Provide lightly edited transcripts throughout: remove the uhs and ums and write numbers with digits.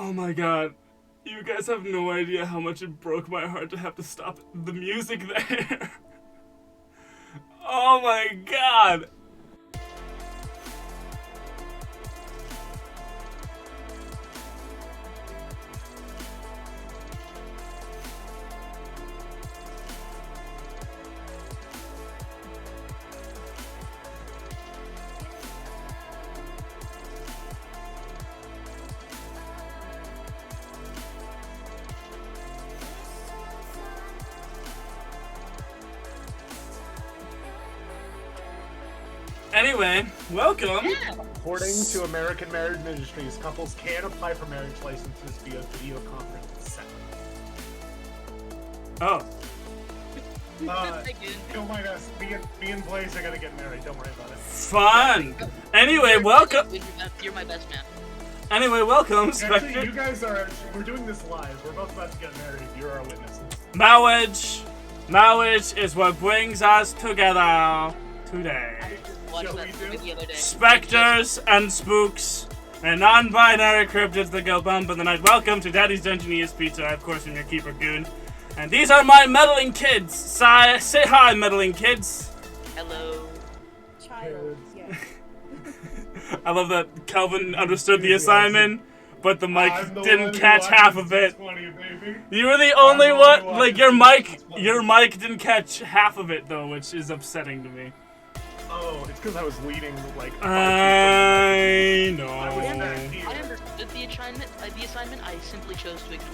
Oh my god. You guys have no idea how much it broke my heart to have to stop the music there. Oh my god. Anyway, welcome. According to American Marriage Ministries, couples can apply for marriage licenses via video conference set. Oh. Don't mind us. Me and Blaze are gonna get married. Don't worry about it. Fun. Anyway, welcome. You're my best man. Anyway, welcome, Actually, Spectre. you guys are. We're doing this live. We're both about to get married. You're our witnesses. Marriage is what brings us together today. Watched that movie the other day. Specters and spooks and non-binary cryptids that go bump in the night. Welcome to Daddy's Dungeon Espizza. I, of course, am your keeper goon. And these are my meddling kids. Say hi, meddling kids. Hello. Child, yes. I love that Calvin understood the assignment, but the mic I'm the one didn't who catch half watches of it. 620, baby. You were the only the one one. who Like watches your mic 620. your mic didn't catch half of it though, which is upsetting to me. Oh, it's because I was leading like. 5 I feet from the mic. I was know. back here. I understood the assignment. I simply chose to ignore.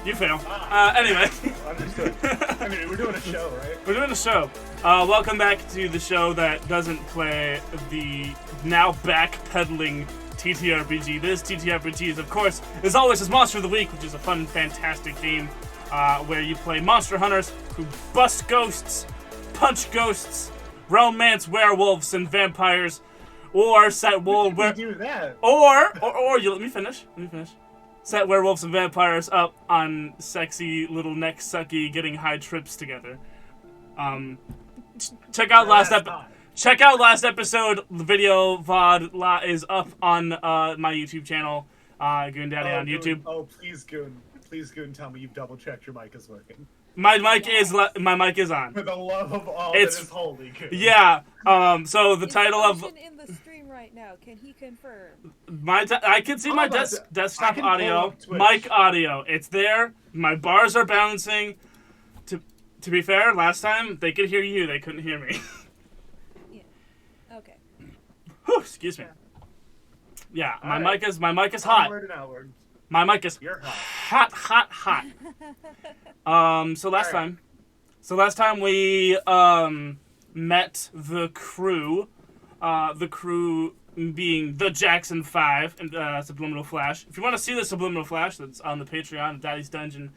You fail. Ah. Anyway. Understood. Anyway, we're doing a show, right? We're doing a show. Welcome back to the show that doesn't play the now backpedaling TTRPG. This TTRPG is, of course, as always, is Monster of the Week, which is a fun, fantastic game where you play monster hunters who bust ghosts, punch ghosts, romance werewolves and vampires, or set world We do that. or you let me finish. Set werewolves and vampires up on sexy little neck sucky getting high trips together. Check out last episode. The video VOD is up on my YouTube channel, Goon Daddy on YouTube. Oh, please, Goon, tell me you've double checked your mic is working. My mic is on. For the love of all It's- that is holy, Goon. Yeah. So the Is title of Ocean in the stream right now? Can he confirm? I can see my I'm about to- desktop I can pull audio, up Twitch. mic audio. It's there. My bars are bouncing. To be fair, last time they could hear you, they couldn't hear me. Yeah. Okay. Whew, excuse me. Yeah, my Alright. mic is hot. Onward and outward. My mic is You're hot. So last time we met the crew. The crew being the Jackson 5 and Subliminal Flash. If you want to see the Subliminal Flash, that's on the Patreon, Daddy's Dungeon,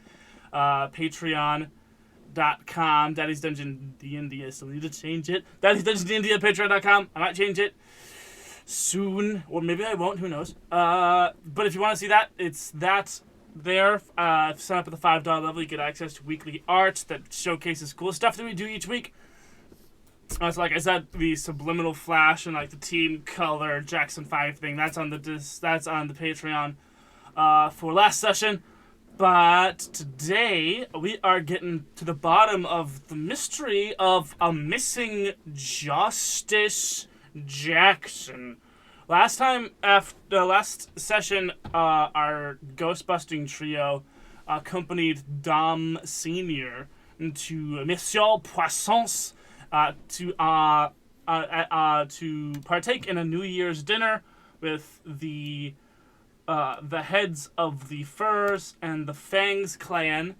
Patreon.com, Daddy's Dungeon D&D. I still need to change it. Daddy's Dungeon D&D at Patreon.com. I might change it soon, or maybe I won't. Who knows? But if you want to see that, it's that there. If you sign up at the $5 level, you get access to weekly art that showcases cool stuff that we do each week. So like I said, the Subliminal Flash and like the Team Color Jackson 5 thing, that's on the Patreon for last session. But today we are getting to the bottom of the mystery of a missing Justice Jackson. Last session, our ghostbusting trio accompanied Dom Senior to Monsieur Poisson's to partake in a New Year's dinner with the heads of the Furs and the Fangs clan.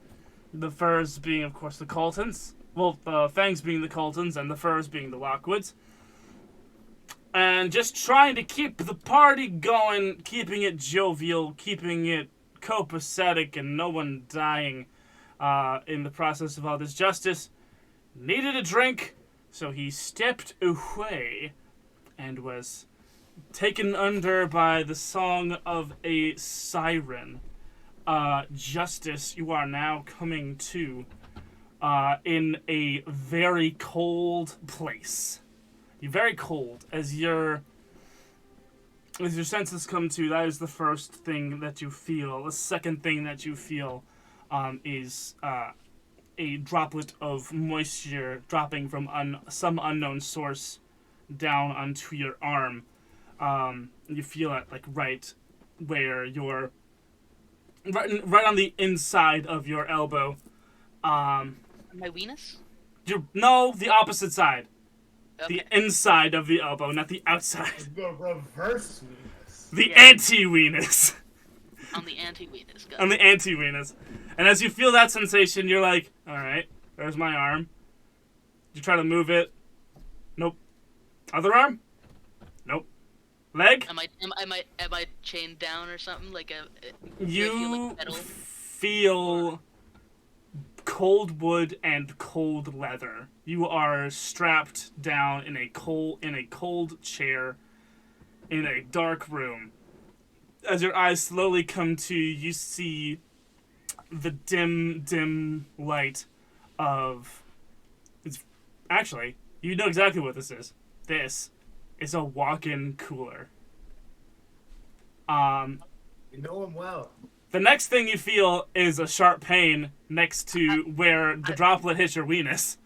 The Furs being, of course, the Coltons. Well, the Fangs being the Coltons and the Furs being the Lockwoods. And just trying to keep the party going, keeping it jovial, keeping it copacetic, and no one dying in the process of all this justice. Needed a drink, so he stepped away and was taken under by the song of a siren. Justice, you are now coming to in a very cold place. You're very cold as you're as your senses come to, that is the first thing that you feel. The second thing that you feel is a droplet of moisture dropping from some unknown source down onto your arm. You feel it like right where you're right on the inside of your elbow. My weenus? No, the opposite side. Okay. The inside of the elbow, not the outside. The reverse weenus. The anti-weenus. On the anti-weenus. On the anti-weenus. And as you feel that sensation, you're like, alright, there's my arm. You try to move it. Nope. Other arm? Nope. Leg? Am I chained down or something? Like You feel cold wood and cold leather. You are strapped down in a cold chair in a dark room. As your eyes slowly come to, you see the dim light of... Actually, you know exactly what this is. This is a walk-in cooler. You know him well. The next thing you feel is a sharp pain next to where the droplet hits your weenus.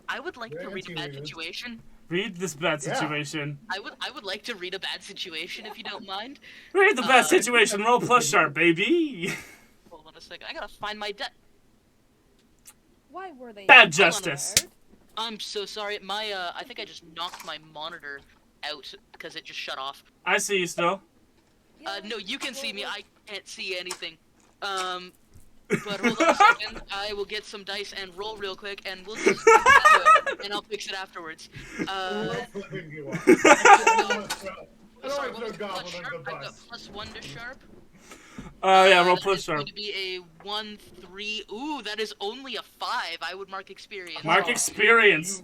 I would like to read a bad situation. Read this bad situation. I would like to read a bad situation if you don't mind. Read the bad situation. Roll plus sharp, baby. Hold on a second. I gotta find my deck. Why were they Bad justice. I'm so sorry. My I think I just knocked my monitor out because it just shut off. I see you still. No, you can see me. I can't see anything. But hold on a second. I will get some dice and roll real quick, and we'll just and I'll fix it afterwards. Flipping you off. Sorry, what was plus sharp? I got +1 to sharp. Yeah, roll That plus is sharp. going to be a 1, 3. Ooh, that is only a 5. I would mark experience. Mark experience.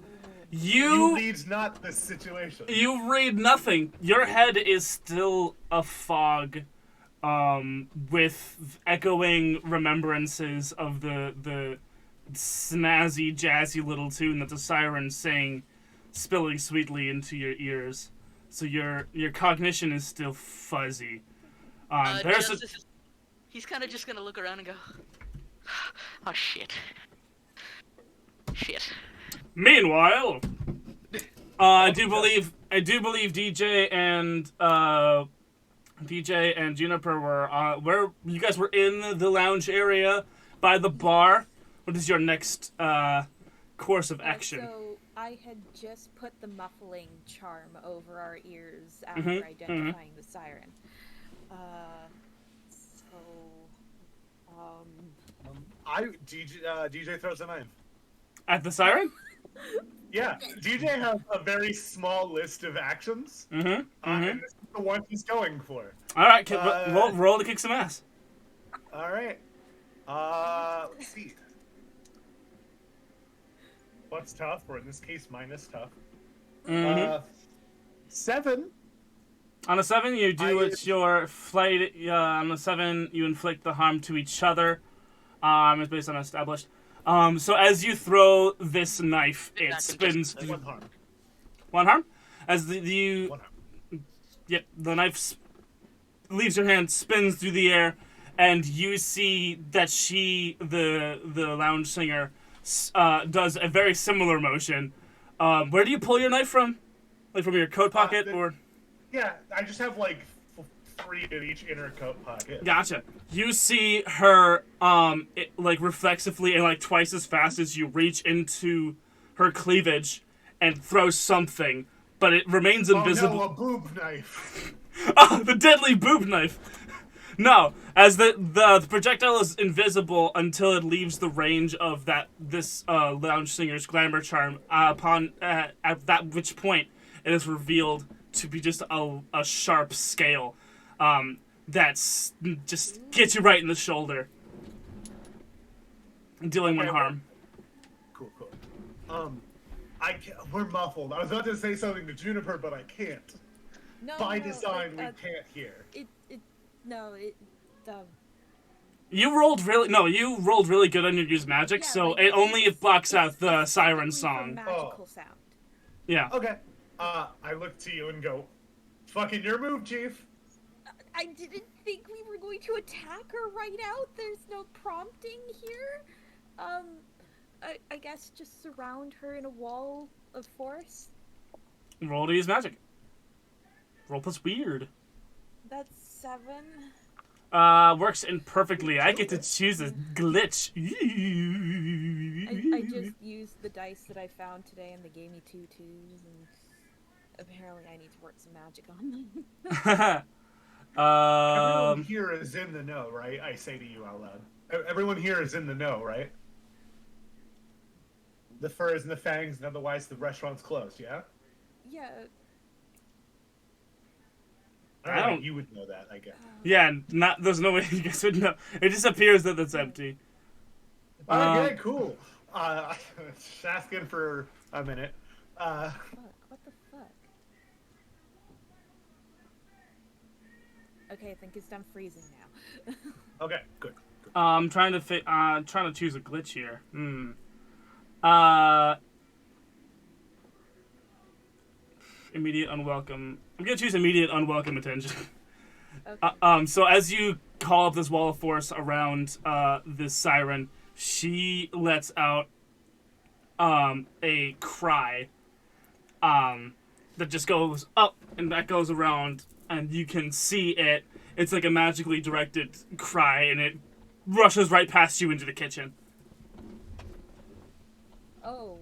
You read not this situation. You read nothing. Your head is still a fog, with echoing remembrances of the snazzy, jazzy little tune that the siren sang, spilling sweetly into your ears. So your cognition is still fuzzy. He's kind of just gonna look around and go, oh shit. Shit. Meanwhile, I do believe DJ and Juniper were where you guys were in the lounge area by the bar. What is your next course of action? So I had just put the muffling charm over our ears after identifying the siren. DJ throws a knife. At the siren? Yeah, DJ has a very small list of actions, and this is the one he's going for. All right, roll to kick some ass. All right. Let's see. What's tough? Or in this case, minus tough. 7. On a 7, you do it's your flight. On a 7, you inflict the harm to each other. It's based on established. So as you throw this knife, it spins. One harm. One harm? As the One harm. Yep, the knife leaves your hand, spins through the air, and you see that the lounge singer, does a very similar motion. Where do you pull your knife from? Like from your coat pocket, or? Yeah, I just have like 3 in each inner coat pocket. Gotcha. You see her, like reflexively and like twice as fast as you reach into her cleavage and throw something, but it remains invisible. Oh no, a boob knife. Oh, the deadly boob knife. No, as the projectile is invisible until it leaves the range of this lounge singer's glamour charm. At that which point it is revealed to be just a sharp scale, that's just gets you right in the shoulder, dealing one harm. Cool. We're muffled. I was about to say something to Juniper, but I can't. No, By no, design, we can't hear. You rolled really good on your use magic, Yeah, so like, it only blocks out the siren song. Magical sound. Yeah. Okay. I look to you and go, Fucking your move, Chief. I didn't think we were going to attack her right out. There's no prompting here. I guess just surround her in a wall of force. Roll to use magic. Roll plus weird. That's 7. Works imperfectly. I get to choose a glitch. I just used the dice that I found today, and they gave me 2 2s, and apparently I need to work some magic on them. Everyone here is in the know, right? I say to you out loud. Everyone here is in the know, right? The furs and the fangs, and otherwise the restaurant's closed, yeah? Yeah. I don't- You would know that, I guess. Yeah, there's no way you guys would know. It just appears that it's empty. Okay, cool. Asking for a minute. Fuck, what the fuck? Okay, I think it's done freezing now. Okay, good. I'm trying to choose a glitch here. Immediate unwelcome. I'm gonna choose immediate unwelcome attention. Okay. So as you call up this wall of force around this siren, she lets out a cry that just goes up and that goes around, and you can see it. It's like a magically directed cry, and it rushes right past you into the kitchen. Oh,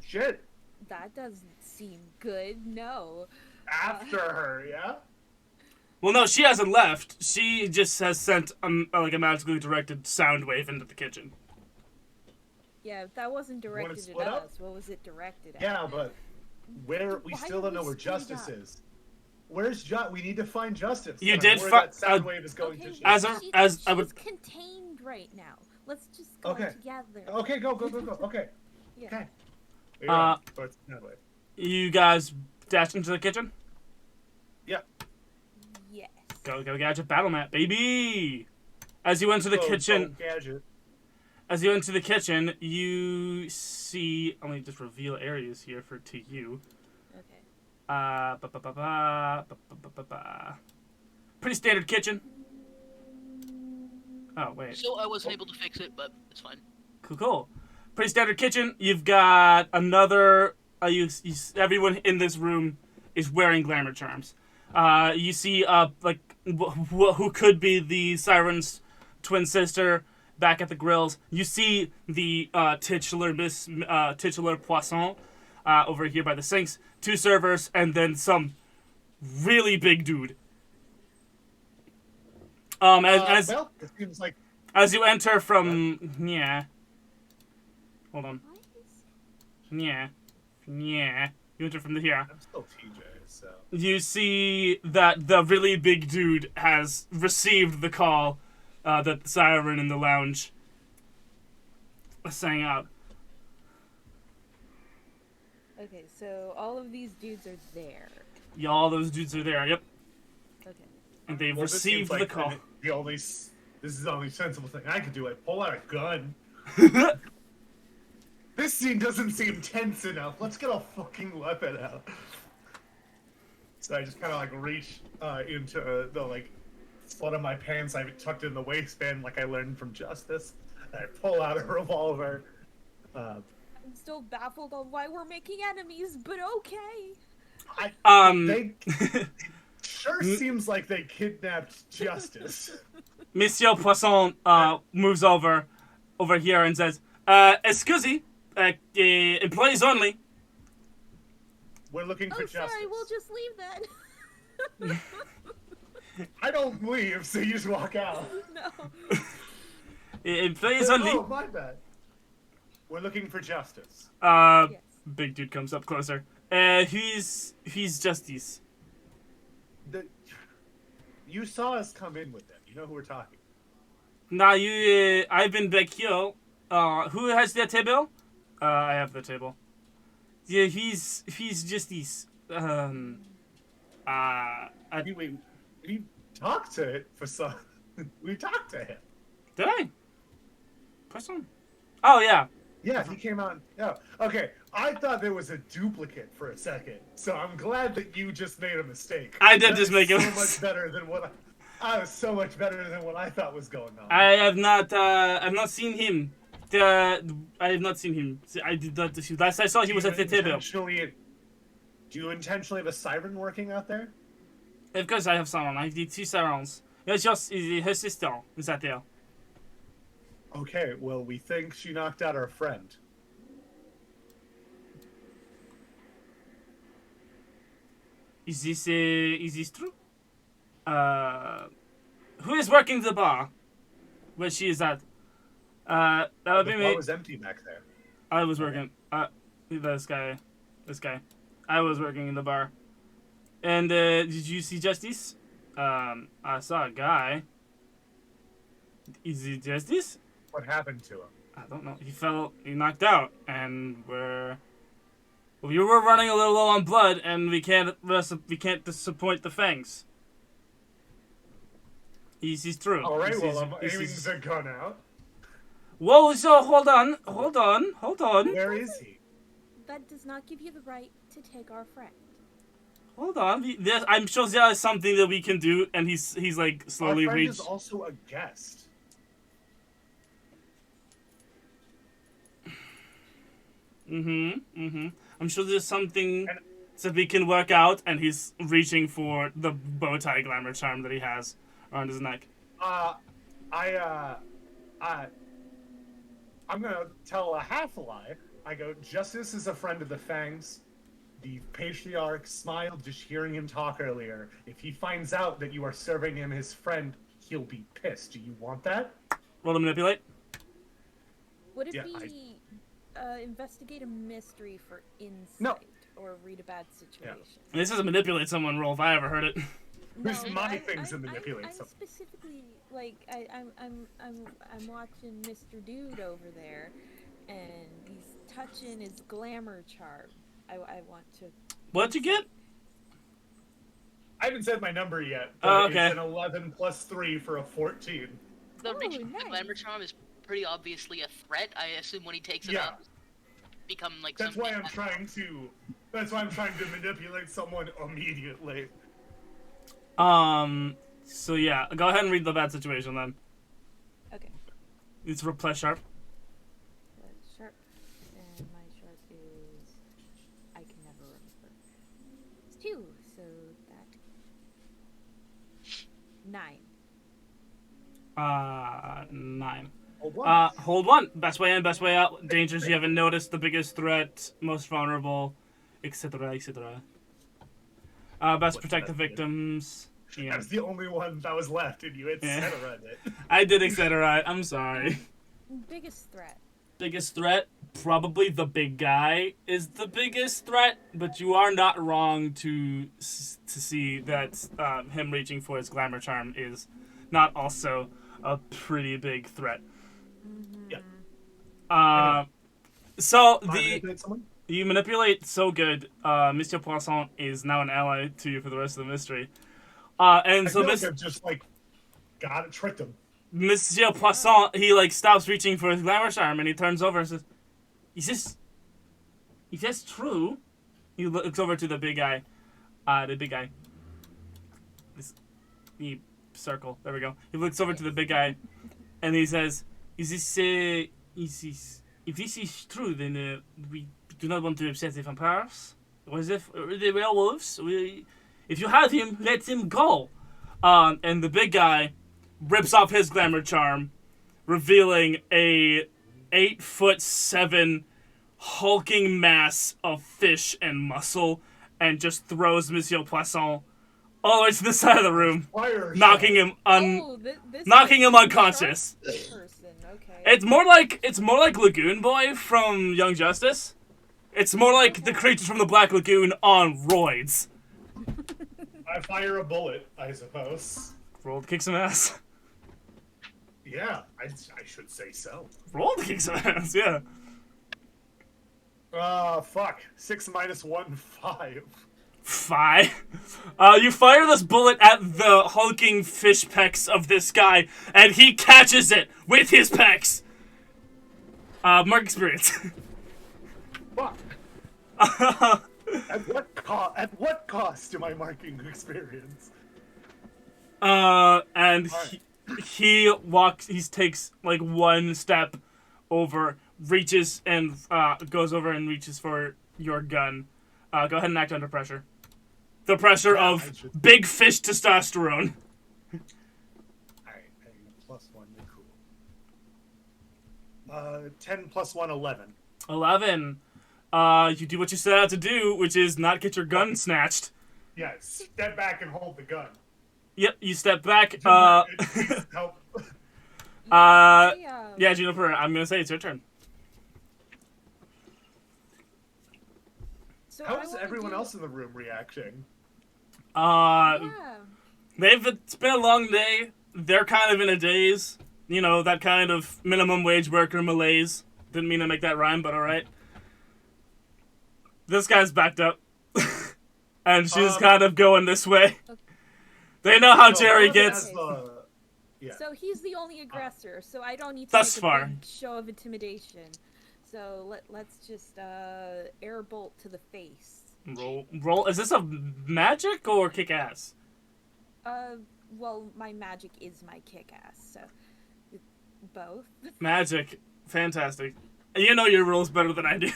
Shit. that doesn't seem good. No. After her, yeah? Well, no, she hasn't left. She just has sent like a magically directed sound wave into the kitchen. Yeah, that wasn't directed at split up? us. What was it directed at? Yeah, but we Why still did don't know we where split Justice up? is. Where's we need to find Justice. You And did where fi- that sound wave is going Okay, to. As a- she's, as I she's would- contained right now. Let's just go Okay. together. Okay, go. Okay. Yeah. Okay. It's that way. You guys dash into the kitchen? Yeah. Yes. Go gadget battle map, baby! As you enter the kitchen, Gadget. you see. Let me just reveal areas here to you. Okay. Pretty standard kitchen. Oh wait, So I wasn't able to fix it, but it's fine. cool. Pretty standard kitchen. You've got another. Everyone in this room is wearing glamour charms. You see, who could be the siren's twin sister back at the grills. You see the titular poisson over here by the sinks. 2 servers, and then some really big dude. Well, it seems like As you enter from hold on. Why is You enter from here. I'm still TJ, so. You see that the really big dude has received the call that the siren in the lounge sang out. Okay, so all of these dudes are there. Yeah, all those dudes are there. Yep, Okay. and they've Well, this received seems like the call. This is the only sensible thing I could do. I pull out a gun. This scene doesn't seem tense enough. Let's get a fucking weapon out. So I just kind of like reach into the one of my pants. I have it tucked in the waistband, like I learned from Justice. And I pull out a revolver. I'm still baffled on why we're making enemies, but okay. They sure seems like they kidnapped Justice. Monsieur Poisson moves over here and says, "Excuse, employees only." We're looking for Oh, Justice. sorry, we'll just leave then. I don't leave, so you just walk out. No. Employees only. Oh, my bad. We're looking for Justice. Yes. Big dude comes up closer. He's Justice. You saw us come in with them. You know who we're talking. Now I've been back here. Who has the table? I have the table. Yeah, he's Justice. We talked to it for some. We talked to him. Did I? Poisson? Oh yeah. Yeah, he came out. Yeah. Okay. I thought there was a duplicate for a second, so I'm glad that you just made a mistake. I did That just is make a so much better than what I was so much better than what I thought was going on. I've not seen him. I have not seen him. I did not see. Last I saw, he was at the table. Do you intentionally have a siren working out there? Of course, I have someone. I did 2 sirens. It's just her sister is out there. Okay, well, we think she knocked out our friend. Is this true? Who is working the bar? Where she is at? That would be The me. bar was empty back there. I was working. This guy. I was working in the bar. And did you see Justice? I saw a guy. Is it Justice? What happened to him? I don't know. He knocked out, and we were running a little low on blood, and we can't disappoint the fangs. He's true. All right, well, I'm aiming the gun out. Whoa! So hold on. Where is he? That does not give you the right to take our friend. Hold on. I'm sure there is something that we can do, and he's like slowly Our friend reached. is also a guest. I'm sure there's something that we can work out, and he's reaching for the bow tie glamour charm that he has around his neck. I'm gonna tell a half a lie. I go, Justice is a friend of the Fangs. The patriarch smiled just hearing him talk earlier. If he finds out that you are serving him his friend, he'll be pissed. Do you want that? Roll to manipulate. Would it Yeah, be investigate a mystery for insight No. or read a bad situation? And this is a manipulate someone roll if I ever heard it. Who's my things to manipulate I'm something? specifically like I'm watching Mr. Dude over there, and he's touching his glamour charm. I want to. What'd you get? I haven't said my number yet, but Oh, okay. it's an 11 plus 3 for a 14. The reaching nice. the glamour charm is pretty obviously a threat. I assume when he takes it Yeah. up, become like That's something. why I'm trying to manipulate someone immediately. So yeah, go ahead and read the bad situation then. Okay. It's for plus sharp. Sharp, and my sharp is I can never remember. It's 2, so that 9. 9. Hold Hold 1. Best way in, best way out. Dangers you haven't noticed. The biggest threat. Most vulnerable. Etc. Etc. Best protect the victims. Yeah. That's the only one that was left, and you had Yeah. Cetera in it. I did etc. I'm sorry. Biggest threat. Biggest threat? Probably the big guy is the biggest threat, but you are not wrong to see that him reaching for his glamour charm is not also a pretty big threat. Yeah. So Manipulate someone? you manipulate so good. Monsieur Poisson is now an ally to you for the rest of the mystery. And I so feel like I've just tricked him. Monsieur Poisson, he stops reaching for his glamour charm and he turns over and says, Is this true? He looks over to the big guy. The circle. There we go. He looks over to the big guy and he says, if this is true, then we do not want to upset the vampires. Or the werewolves. If you have him, let him go. And the big guy rips off his glamour charm, revealing a 8'7" hulking mass of fish and muscle, and just throws Monsieur Poisson all the way to the side of the room, knocking him knocking him unconscious. Person. Okay. It's more like Lagoon Boy from Young Justice. It's more like the creatures from the Black Lagoon on roids. I fire a bullet, I suppose. Roll to kick some ass. Yeah, I should say so. Roll to kick some ass, yeah. Fuck. 6 minus 1, 5. 5. You fire this bullet at the hulking fish pecs of this guy, and he catches it with his pecs. Mark experience. Fuck. At what cost am I marking experience? And he takes like one step over, reaches and goes over and reaches for your gun. Go ahead and act under pressure. The pressure Yeah, of big fish testosterone. Alright, +1, cool. 10 + 1, 11. 11. You do what you set out to do, which is not get your gun snatched. Yeah, step back and hold the gun. Yep, you step back. Please help. Yeah, Juniper, I'm gonna say it's your turn. So How's everyone else in the room reacting? Yeah. It's been a long day. They're kind of in a daze. You know, that kind of minimum wage worker malaise. Didn't mean to make that rhyme, but alright. This guy's backed up. And she's kind of going this way. Okay. They know how So Jerry Marvin gets. has yeah. So he's the only aggressor, so I don't need to Thus make far. a big show of intimidation. So let's just air bolt to the face. Roll. Is this a magic or kick ass? Well, my magic is my kick ass, so both. Magic. Fantastic. You know your rules better than I do.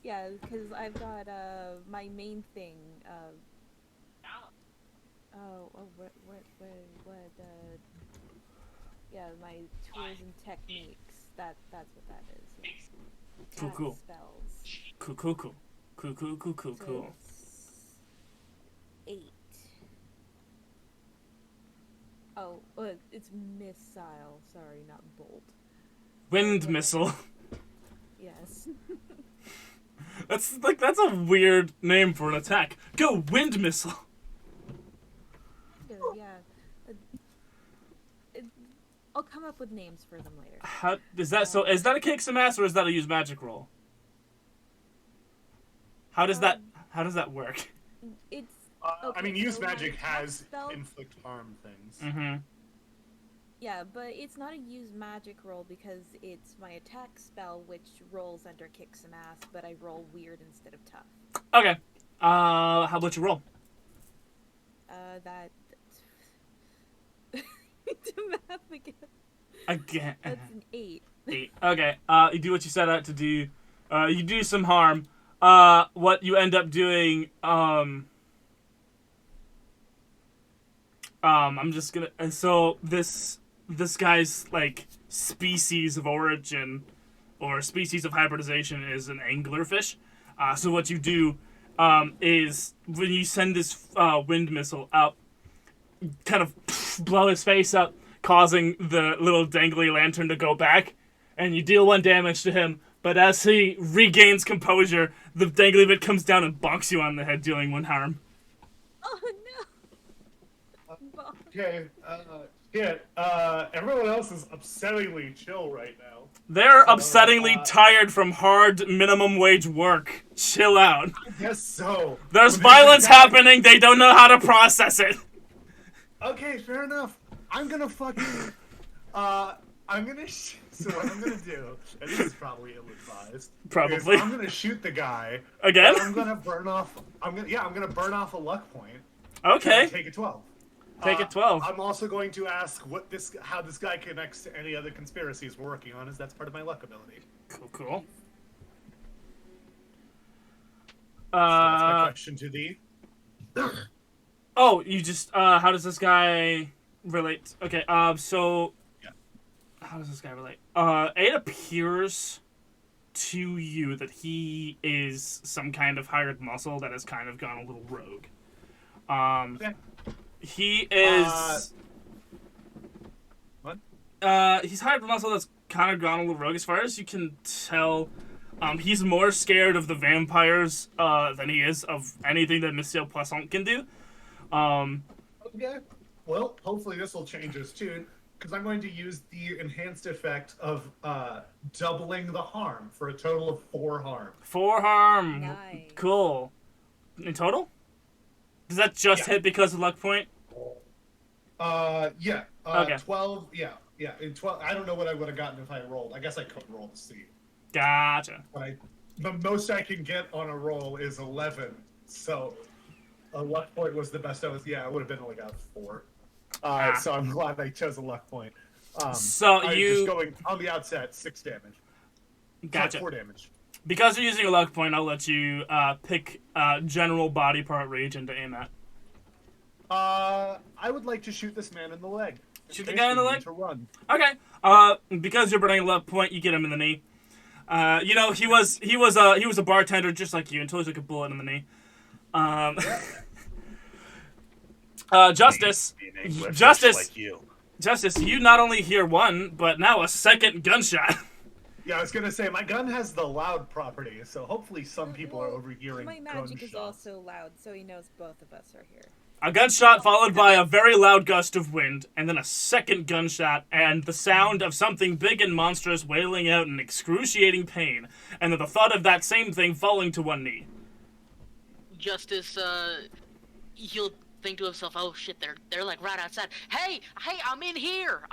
Yeah, because I've got my main thing. Yeah, my tools and techniques. That's what that is. Cool. Spells. Cool. So it's 8. Oh, it's missile. Sorry, not bolt. Wind missile. Yes. That's a weird name for an attack. Go wind missile. Yeah. I'll come up with names for them later. How is that? So is that a kick some ass or is that a use magic roll? How does that work? It's. I mean, Okay, use so my magic attack has spell- inflict harm things. Mm-hmm. Yeah, but it's not a use magic roll because it's my attack spell, which rolls under kick some ass, but I roll weird instead of tough. Okay. How about you roll? That. To math again. Again. That's an 8. 8. Okay. You do what you set out to do. You do some harm. What you end up doing, I'm just gonna. And so this guy's like species of origin or species of hybridization is an anglerfish. So what you do, is when you send this wind missile up, kind of blow his face up, causing the little dangly lantern to go back, and you deal 1 damage to him. But as he regains composure, the dangly bit comes down and bonks you on the head, dealing 1 harm. Oh no! Okay, everyone else is upsettingly chill right now. They're So, upsettingly tired from hard minimum wage work. Chill out. I guess so. There's But violence there's a guy- happening, they don't know how to process it. Okay, fair enough. I'm gonna fucking, so what I'm gonna do, and this is probably ill-advised, Probably. is I'm gonna shoot the guy. Again? And I'm gonna burn off a luck point. Okay. And take a 12. Take a 12. I'm also going to ask how this guy connects to any other conspiracies we're working on, as that's part of my luck ability. Cool. So that's my question to thee. Oh, you just, how does this guy relate? Okay, so... Yeah. How does this guy relate? It appears to you that he is some kind of hired muscle that has kind of gone a little rogue. Okay. He is... What? He's hired muscle that's kind of gone a little rogue. As far as you can tell, he's more scared of the vampires than he is of anything that Monsieur Poisson can do. Okay. Well, hopefully this will change his tune, because I'm going to use the enhanced effect of doubling the harm for a total of 4 harm. 4 harm. Nice. Cool. In total? Does that just hit because of luck point? Yeah. Okay. 12. Yeah. In 12. I don't know what I would have gotten if I rolled. I guess I could roll to see. Gotcha. But the most I can get on a roll is 11. So a luck point was the best I was. Yeah, it would have been like a 4. So I'm glad I chose a luck point. So I'm you just going on the outset 6 damage. gotcha. 4 damage. Because you're using a luck point, I'll let you pick general body part region to aim at. I would like to shoot this man in the leg. Shoot the guy in the leg? To run. Okay. Because you're burning a luck point, you get him in the knee. You know, he was a bartender just like you until he took a bullet in the knee. Justice, Like you. Justice, you not only hear one, but now a second gunshot. Yeah, I was gonna say my gun has the loud property, so hopefully some people are overhearing My magic gunshots. is also loud, so he knows both of us are here. A gunshot followed by a very loud gust of wind, and then a second gunshot, and the sound of something big and monstrous wailing out in excruciating pain, and then the thought of that same thing falling to one knee. Justice, he'll think to himself, "Oh shit, they're like right outside. Hey, I'm in here.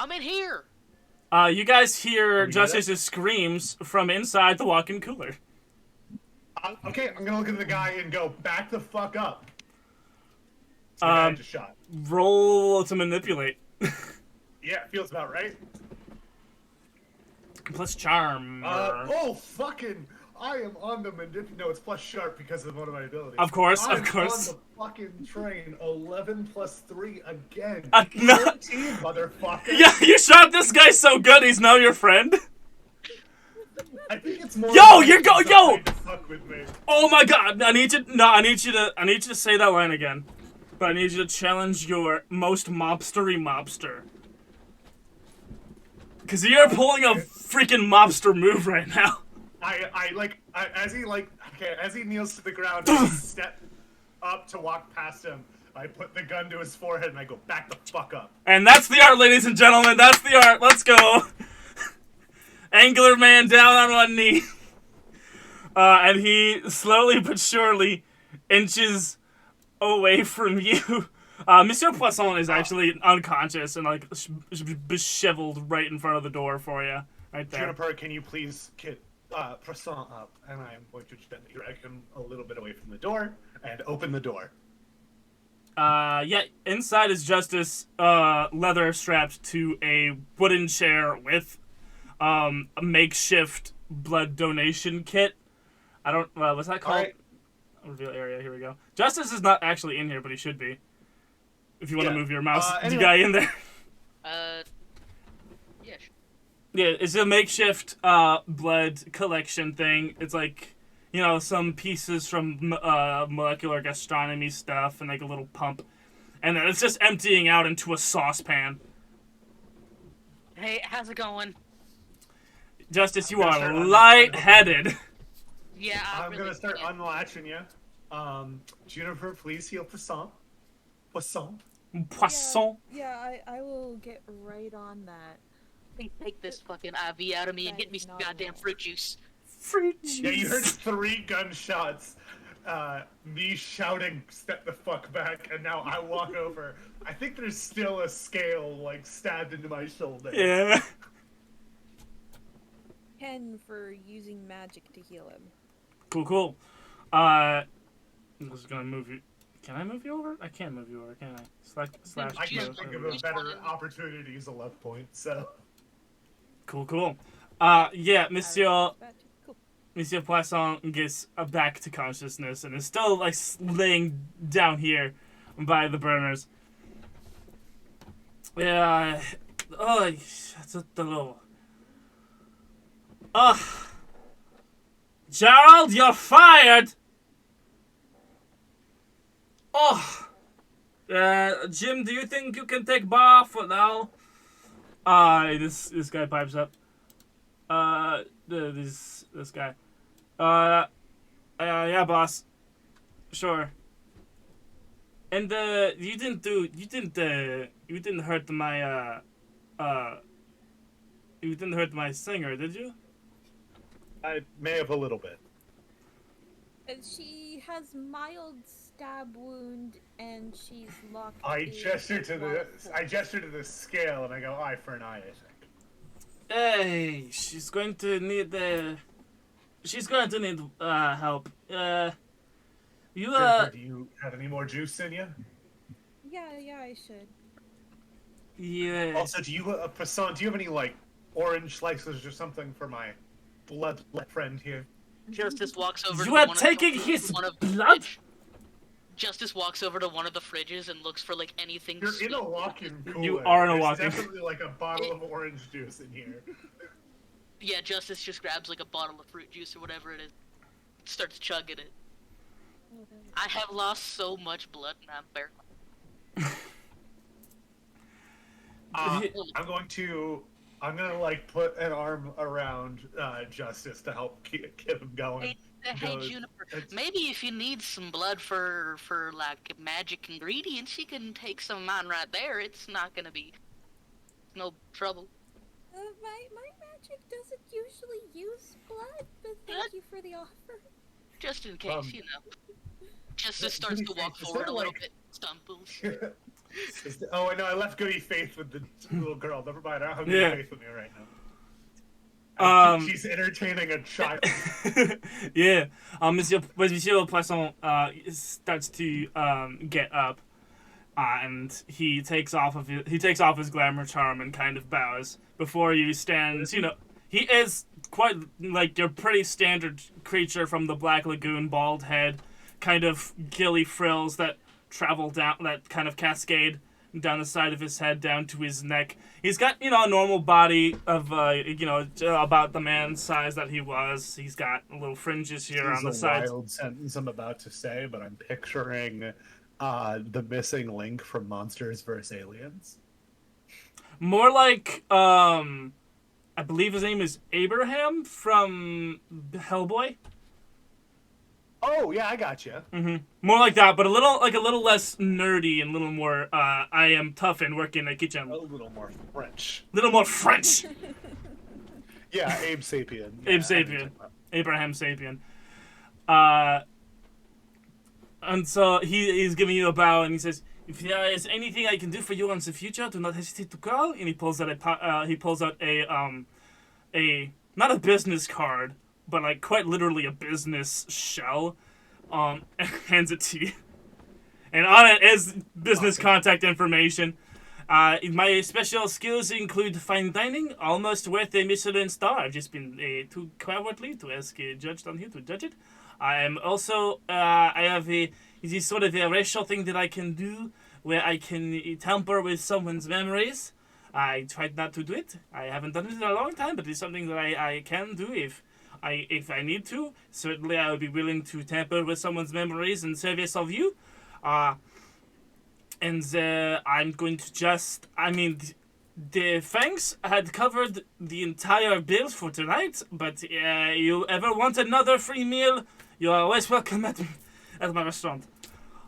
You guys hear hear Justice's screams from inside the walk-in cooler. Okay, I'm gonna look at the guy and go, back the fuck up. So the guy just shot. Roll to manipulate. Yeah, feels about right. Plus charm. I am on the No, it's plus sharp because of one of my abilities. Of course. I'm on the fucking train. 11 plus 3 again. No. 14, motherfucker. Yeah, you shot this guy so good he's now your friend. I think it's more. Yo, you're yo. Fuck with me. Oh my god! I need you to say that line again. But I need you to challenge your most mobstery mobster. Cause you're pulling a freaking mobster move right now. As he kneels to the ground, I step up to walk past him. I put the gun to his forehead and I go, back the fuck up. And that's the art, ladies and gentlemen. That's the art. Let's go. Angular man down on one knee. And he slowly but surely inches away from you. Monsieur Poisson is actually unconscious and like disheveled right in front of the door for you. Right there. Juniper, can you please get Poisson up? And I am going to gently drag him a little bit away from the door and open the door. Yeah, inside is Justice, leather strapped to a wooden chair with, a makeshift blood donation kit. I don't, what's that called? Right. Reveal area, here we go. Justice is not actually in here, but he should be. If you want to move your mouse, anyway. the guy in there. Yeah. Yeah, it's a makeshift, blood collection thing. It's like, you know, some pieces from, molecular gastronomy stuff and like a little pump. And then it's just emptying out into a saucepan. Hey, how's it going? Justice, you are lightheaded. Yeah, I'm gonna start unlatching you. Juniper, please heal Poisson. Poisson. Yeah, I will get right on that. Take this fucking IV out of me and get me some goddamn fruit juice. Fruit juice. Yeah, you heard 3 gunshots. Me shouting, step the fuck back, and now I walk over. I think there's still a scale, like, stabbed into my shoulder. Yeah. 10 for using magic to heal him. Cool. I'm just gonna move you. Can I move you over? I can't move you over, can I? Slash I can't move. think of a better opportunity to use a left point, so... Cool. Yeah, Cool. Monsieur Poisson gets back to consciousness and is still, like, laying down here by the burners. Yeah, that's a little... Gerald, you're fired! Jim, do you think you can take bar for now? This guy pipes up. This guy. Yeah, boss. Sure. And you didn't hurt my singer, did you? I may have a little bit. She has mild stab wound and she's locked. I gesture to the scale and I go, eye for an eye, I think. Hey, she's going to need she's going to need help. You Jennifer, do you have any more juice in you? Yeah, I should. yeah. Also, do you, Passan, do you have any like orange slices or something for my blood friend here? Justice walks over. You to are one taking of, his one of the blood? fridge. Justice walks over to one of the fridges and looks for like anything. You're sweet. in a walk-in cooler. You are in a There's walk-in. definitely like a bottle of orange juice in here. Yeah, Justice just grabs like a bottle of fruit juice or whatever it is, starts chugging it. I have lost so much blood and I'm barely. I'm gonna like put an arm around Justice to help get him going. Hey Juniper, maybe if you need some blood for like magic ingredients, you can take some of mine right there. It's not gonna be no trouble. My magic doesn't usually use blood, but thank you for the offer. Just in case, you know. Justice starts Goody to walk Faith, is forward there, a little like- bit, stumbles. Oh, I know. I left Goody Faith with the little girl. Never mind. I don't have Goody Yeah. Faith with me right now. She's entertaining a child. Yeah. Monsieur Poisson starts to get up, and he takes off his glamour charm and kind of bows before you stands. You know, he is quite like your pretty standard creature from the Black Lagoon, bald head, kind of gilly frills that travel down, that kind of cascade down the side of his head down to his neck. He's got, you know, a normal body of, about the man size that he was. He's got little fringes here on the sides. It's a wild sentence I'm about to say, but I'm picturing the missing link from Monsters vs. Aliens. More like, I believe his name is Abraham from Hellboy. Oh, yeah, I got you. Mm-hmm. More like that, but a little less nerdy and a little more, I am tough and work in the kitchen. A little more French. Little more French. Yeah, Abe Sapien. Abe Sapien. Abraham Sapien. And so he's giving you a bow and he says, "If there is anything I can do for you in the future, do not hesitate to call." And he pulls out a not a business card, but like quite literally a business shell, and hands it to you. And on it is business contact information. My special skills include fine dining, almost worth a Michelin star. I've just been too cowardly to ask a judge down here to judge it. I am also, I have this sort of a racial thing that I can do where I can tamper with someone's memories. I tried not to do it. I haven't done it in a long time, but it's something that I can do if I need to. Certainly I would be willing to tamper with someone's memories in service of you. And I'm going to just, the Fangs had covered the entire bill for tonight, but you ever want another free meal, you're always welcome at my restaurant.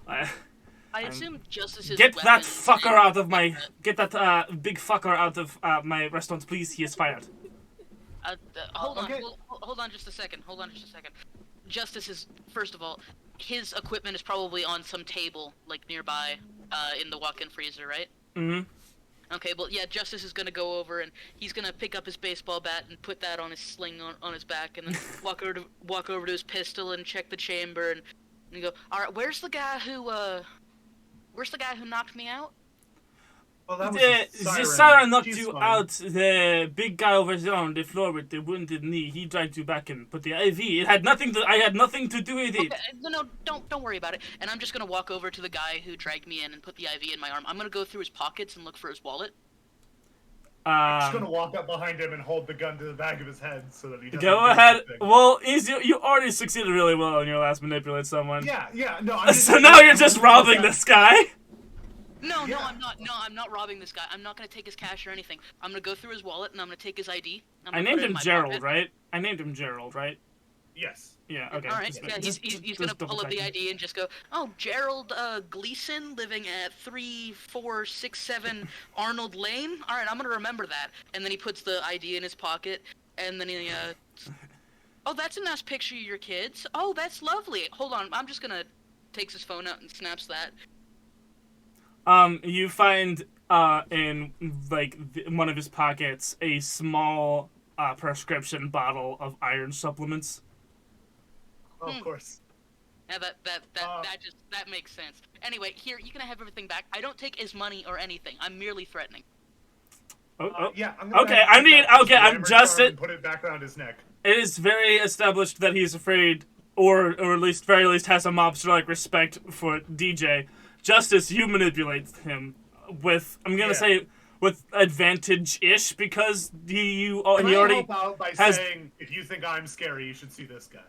I assume Justice's Get that weapons fucker and- out of my, get that big fucker out of my restaurant, please. He is fired. Hold on, Okay. hold on just a second. Justice is, first of all, his equipment is probably on some table, like nearby, in the walk-in freezer, right? Mm-hmm. Okay, well, yeah, Justice is gonna go over and he's gonna pick up his baseball bat and put that on his sling on his back, and then walk over to his pistol and check the chamber and go, all right, where's the guy who knocked me out? Well, that was The siren knocked She's you fine. out. The big guy over there on the floor with the wounded knee, he dragged you back and put the IV. I had nothing to do with it. Okay, no, don't worry about it. And I'm just gonna walk over to the guy who dragged me in and put the IV in my arm. I'm gonna go through his pockets and look for his wallet. I'm just gonna walk up behind him and hold the gun to the back of his head so that he doesn't Go do ahead. anything. Well, you already succeeded really well in your last manipulate someone. Yeah, no. I'm So now you're just robbing this guy. No, Yeah. I'm not. No, I'm not robbing this guy. I'm not gonna take his cash or anything. I'm gonna go through his wallet and I'm gonna take his ID. I named him Gerald, right? I named him Gerald, right? Yes. Yeah. Okay. All right. Just- Yeah, just- he's just gonna double pull up the checking. ID and just go, "Oh, Gerald Gleason, living at 3467 Arnold Lane. All right, I'm gonna remember that." And then he puts the ID in his pocket, and then he "Oh, that's a nice picture of your kids. Oh, that's lovely. Hold on, I'm just gonna." Takes his phone out and snaps that. You find in like one of his pockets a small prescription bottle of iron supplements. Oh, of course. Yeah, that makes sense. Anyway, here you can have everything back. I don't take his money or anything. I'm merely threatening. Yeah. I'm I'm just and put it back around his neck. It is very established that he's afraid, or at least very least has some mobster-like respect for DJ. Justice, you manipulate him with, I'm gonna say, with advantage-ish, because he already help out by saying, if you think I'm scary, you should see this guy.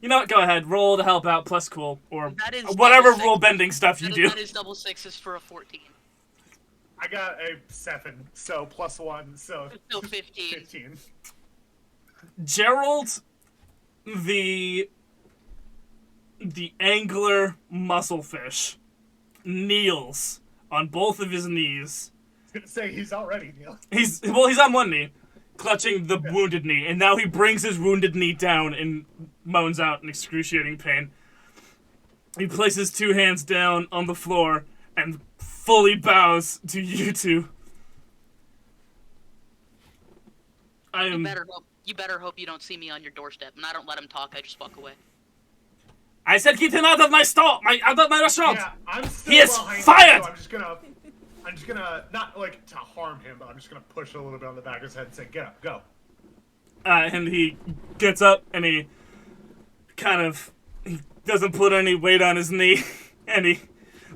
You know what? Go ahead. Roll to help out plus cool, or That is whatever rule bending stuff you do. That is double sixes for a 14. I got a 7, so +1, so Still 15. 15. Gerald, the angler musclefish, kneels on both of his knees. I was gonna say he's already kneeled. He's on one knee, clutching the wounded knee, and now he brings his wounded knee down and moans out in excruciating pain. He places 2 hands down on the floor and fully bows to you two. You better hope you don't see me on your doorstep, and I don't let him talk. I just walk away. I said keep him out of my store, out of my restaurant. Yeah, I'm still He is behind fired. Him, so I'm just gonna not like to harm him, but I'm just gonna push a little bit on the back of his head and say, "Get up, go." And he gets up and he doesn't put any weight on his knee, and he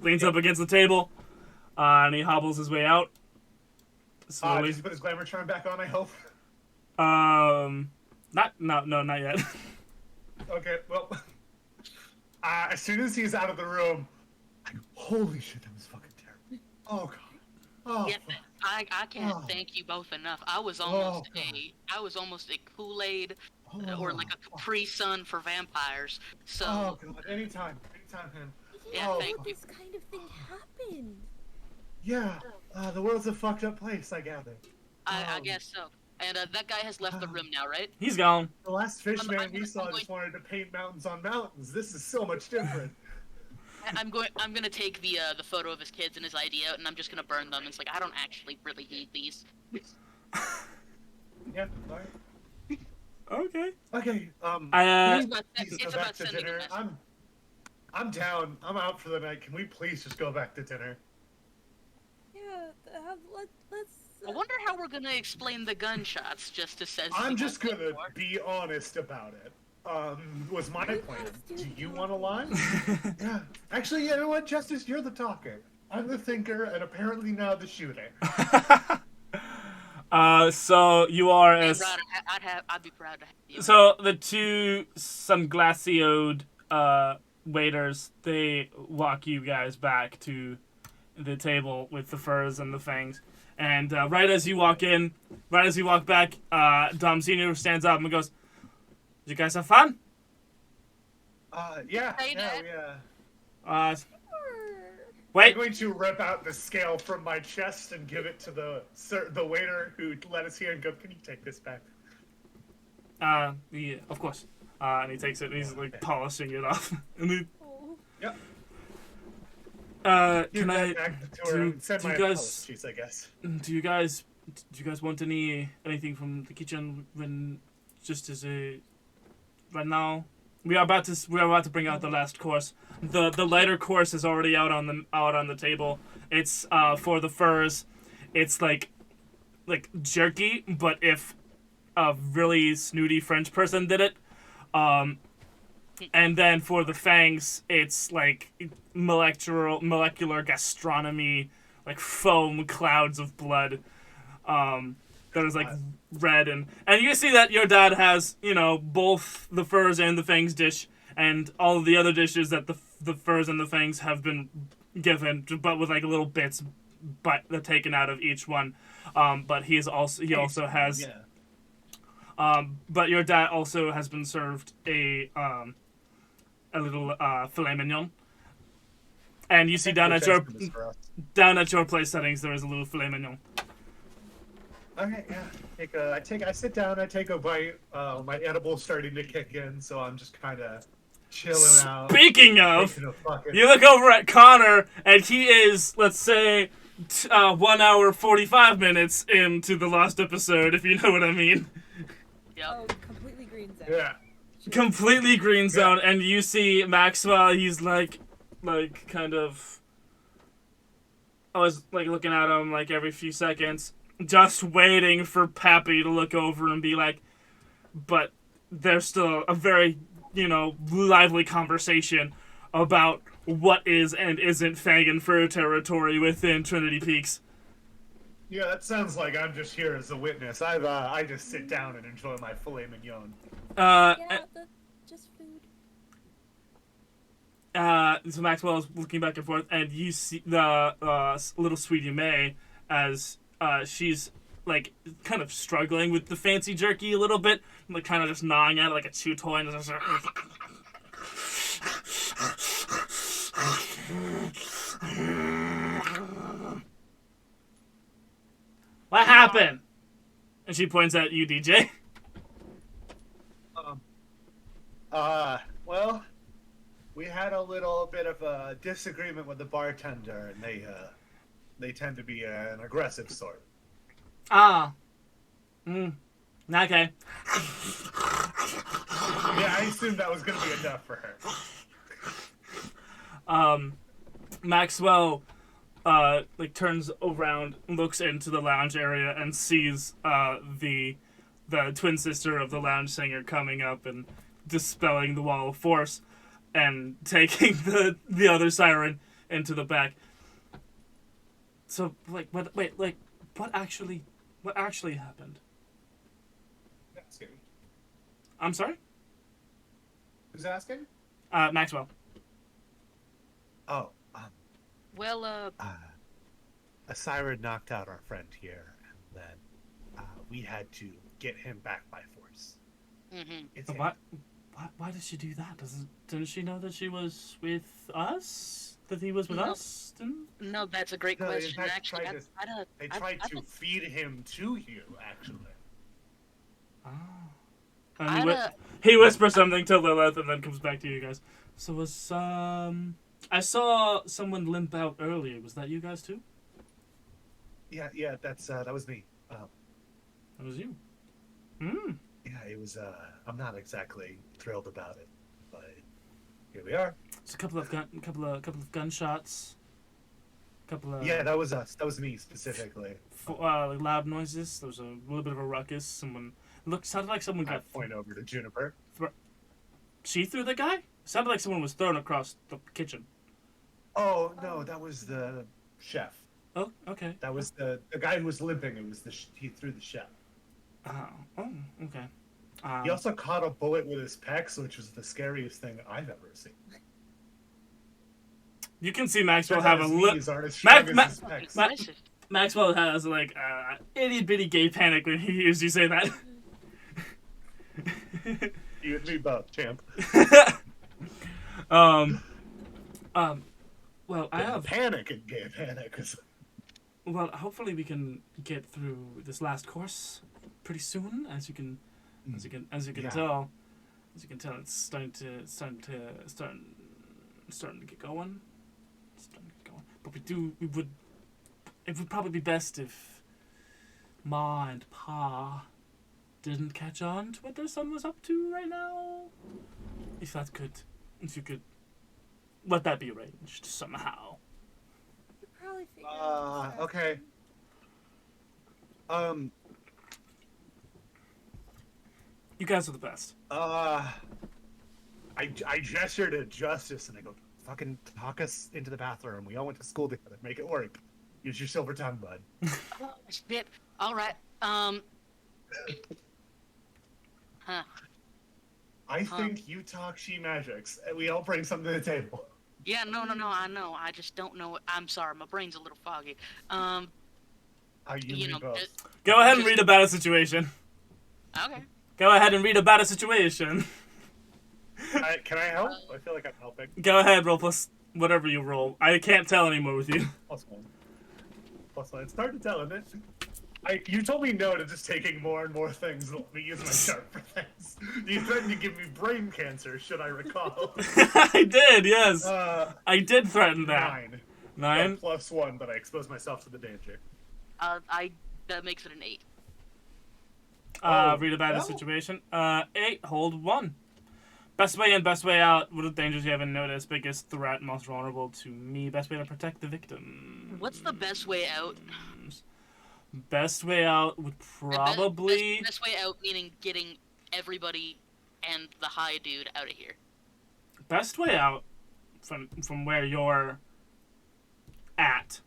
leans up against the table, and he hobbles his way out. Slowly. Does he put his glamour charm back on? I hope. Not yet. Okay, well, as soon as he's out of the room, holy shit, that was fucking terrible. Oh god. Oh. Yeah, I can't thank you both enough. I was almost a Kool-Aid or like a Capri Sun for vampires. So. Oh god, anytime, man. Yeah, thank you. This kind of thing happened. Yeah, the world's a fucked up place, I gather. I guess so. And that guy has left the room now, right? He's gone. The last fish man we saw just wanted to paint mountains on mountains. This is so much different. I'm gonna take the photo of his kids and his ID out, and I'm just gonna burn them. It's like I don't actually really need these. Yeah, alright. Okay. Okay. It's go about back to sending a dinner. message. I'm down. I'm out for the night. Can we please just go back to dinner? Yeah, let's. I wonder how we're gonna explain the gunshots, just to say. I'm just gonna be honest about it. Was my plan. Do you want to lie? Yeah. Actually, you know what, Justice? You're the talker. I'm the thinker, and apparently now the shooter. So you are as. I'd be proud to have you. So the 2 sunglassioed waiters, they walk you guys back to the table with the furs and the fangs. And right as you walk back, Dom Senior stands up and goes, "Did you guys have fun?" Yeah. Hey, Dad. Yeah. Wait. I'm going to rip out the scale from my chest and give it to the waiter who led us here and go, "Can you take this back?" Yeah, of course. And he takes it and he's like polishing it off. And he, Yep. can I? Send my apologies, I guess. Do you guys want anything from the kitchen when just as a right now? We are about to bring out the last course. The lighter course is already out on the table. It's for the furs. It's like jerky, but if a really snooty French person did it. And then for the fangs, it's like molecular gastronomy, like foam clouds of blood. That is like red and you see that your dad has, both the furs and the fangs dish and all of the other dishes that the furs and the fangs have been given, but with like little bits taken out of each one. But he also has. Yeah. But your dad also has been served a little filet mignon, and you see down at your place settings there is a little filet mignon. Okay, yeah. I sit down. I take a bite. My edible's starting to kick in, so I'm just kind of chilling out. Speaking of, you look over at Connor, and he is, let's say, 1 hour 45 minutes into the last episode, if you know what I mean. Yep. Oh, completely green zone. Yeah. completely green zone, and you see Maxwell. He's like kind of. I was like looking at him like every few seconds, just waiting for Pappy to look over and be like, but there's still a very, lively conversation about what is and isn't Fang Fur territory within Trinity Peaks. Yeah, that sounds like I'm just here as a witness. I just sit down and enjoy my filet mignon. Yeah, that's just food. So Maxwell is looking back and forth, and you see the little sweetie May as she's like kind of struggling with the fancy jerky a little bit, like kind of just gnawing at it like a chew toy. And just... What happened? And she points at you, DJ. Well, we had a little bit of a disagreement with the bartender, and they tend to be an aggressive sort. Okay. Yeah, I assumed that was going to be enough for her. Maxwell turns around, looks into the lounge area, and sees the twin sister of the lounge singer coming up and dispelling the wall of force and taking the other siren into the back. So what actually happened? Asking. I'm sorry? Who's asking? Maxwell. Oh, Well, a siren knocked out our friend here, and then we had to get him back by force. It's Why did she do that? Didn't she know that she was with us? That he was with us? no, that's a great No, in question. fact, Actually, they tried to feed him to you, actually. Oh. And he whispers something to Lilith and then comes back to you guys. So was I saw someone limp out earlier. Was that you guys too? Yeah, that was me. That was you. Yeah, it was. I'm not exactly thrilled about it, but here we are. It's a couple of gunshots. Yeah, that was us. That was me specifically. Loud noises. There was a little bit of a ruckus. Sounded like someone I got. point over to Juniper. She threw the guy. Sounded like someone was thrown across the kitchen. Oh no, that was the chef. Oh, okay. That was the guy who was limping. It was he threw the chef. Oh, okay. He also caught a bullet with his pecs, which was the scariest thing I've ever seen. You can see Maxwell Turns out have a his little. knees aren't as strong as his pecs. Maxwell has like itty bitty gay panic when he hears you say that. You and me both, champ. Well, I have panic and gay panic. Well, hopefully we can get through this last course pretty soon, as you can tell. As you can tell, it's starting to get going. But it would probably be best if Ma and Pa didn't catch on to what their son was up to right now. If you could let that be arranged somehow. Probably figure out. Okay. You guys are the best. I gestured to Justice and I go, fucking talk us into the bathroom. We all went to school together. Make it work. Use your silver tongue, bud. Oh, shit. All right. Huh. I think you talk she magics, and we all bring something to the table. Yeah, no, I know. I just don't know. I'm sorry, my brain's a little foggy. You know, both. Go ahead and read about a situation. Okay. Go ahead and read about a situation. Can I help? I feel like I'm helping. Go ahead, roll plus whatever you roll. I can't tell anymore with you. +1. +1. It's hard to tell, isn't it? You told me no to just taking more and more things and let me use my sharp for things. You threatened to give me brain cancer, should I recall. I did, yes. I did threaten that. 9. 9? +1, but I exposed myself to the danger. That makes it an 8. Read about a situation. 8, hold 1. Best way in, best way out. What are the dangers you haven't noticed? Biggest threat, most vulnerable to me. Best way to protect the victim. What's the best way out? Best way out would probably... Best way out meaning getting everybody and the high dude out of here. Best way out from where you're at.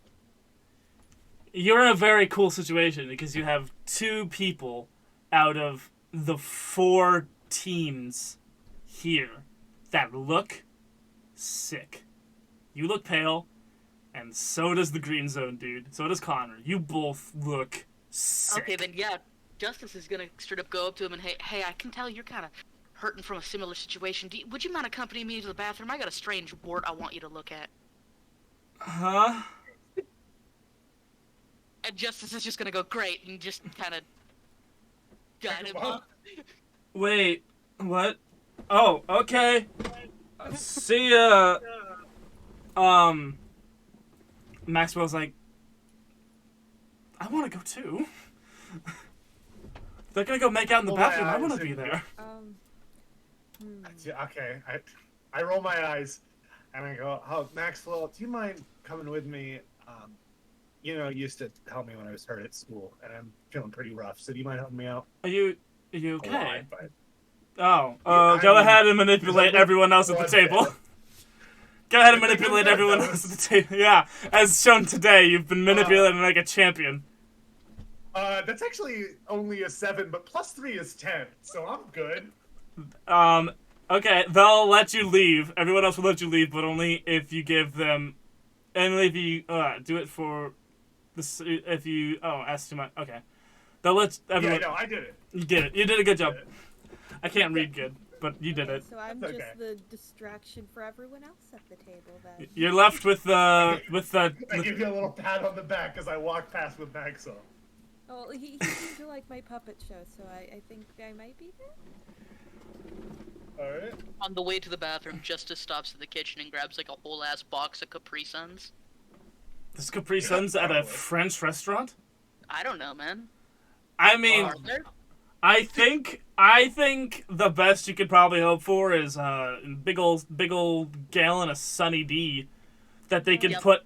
You're in a very cool situation because you have 2 people out of the 4 teams here that look sick. You look pale, and so does the green zone dude. So does Connor. You both look sick. Okay, then yeah, Justice is gonna straight up go up to him and hey, I can tell you're kind of hurting from a similar situation. Would you mind accompanying me to the bathroom? I got a strange wart I want you to look at. Huh? And Justice is just gonna go great and just kind of guide him up. Wait, what? Oh, okay. See ya. Maxwell's like, I want to go too. They're gonna go make out in the bathroom. I want to be there. Okay, I roll my eyes, and I go, "Oh, Maxwell, do you mind coming with me? You used to help me when I was hurt at school, and I'm feeling pretty rough. So do you mind helping me out?" Are you okay? But... Oh, Yeah, go ahead and manipulate everyone else at the table. Go ahead and manipulate everyone else at the table. Yeah, as shown today, you've been manipulated like a champion. That's actually only a 7, but +3 is 10, so I'm good. Okay, they'll let you leave. Everyone else will let you leave, but only if you give them, and if you do it for this. If you ask too much. Okay, they'll let everyone. Yeah, no, I did it. You did it. You did a good job. I can't read good, but you did it. So I'm That's just okay. the distraction for everyone else at the table then. You're left with the I give you a little pat on the back as I walk past with Maxwell. Oh, he seemed to like my puppet show, so I think I might be there. Alright. On the way to the bathroom, Justice stops at the kitchen and grabs like a whole ass box of Capri Suns. This Capri Suns at a French restaurant. I don't know, man. I mean, Are there? I think the best you could probably hope for is big old gallon of Sunny D that they could put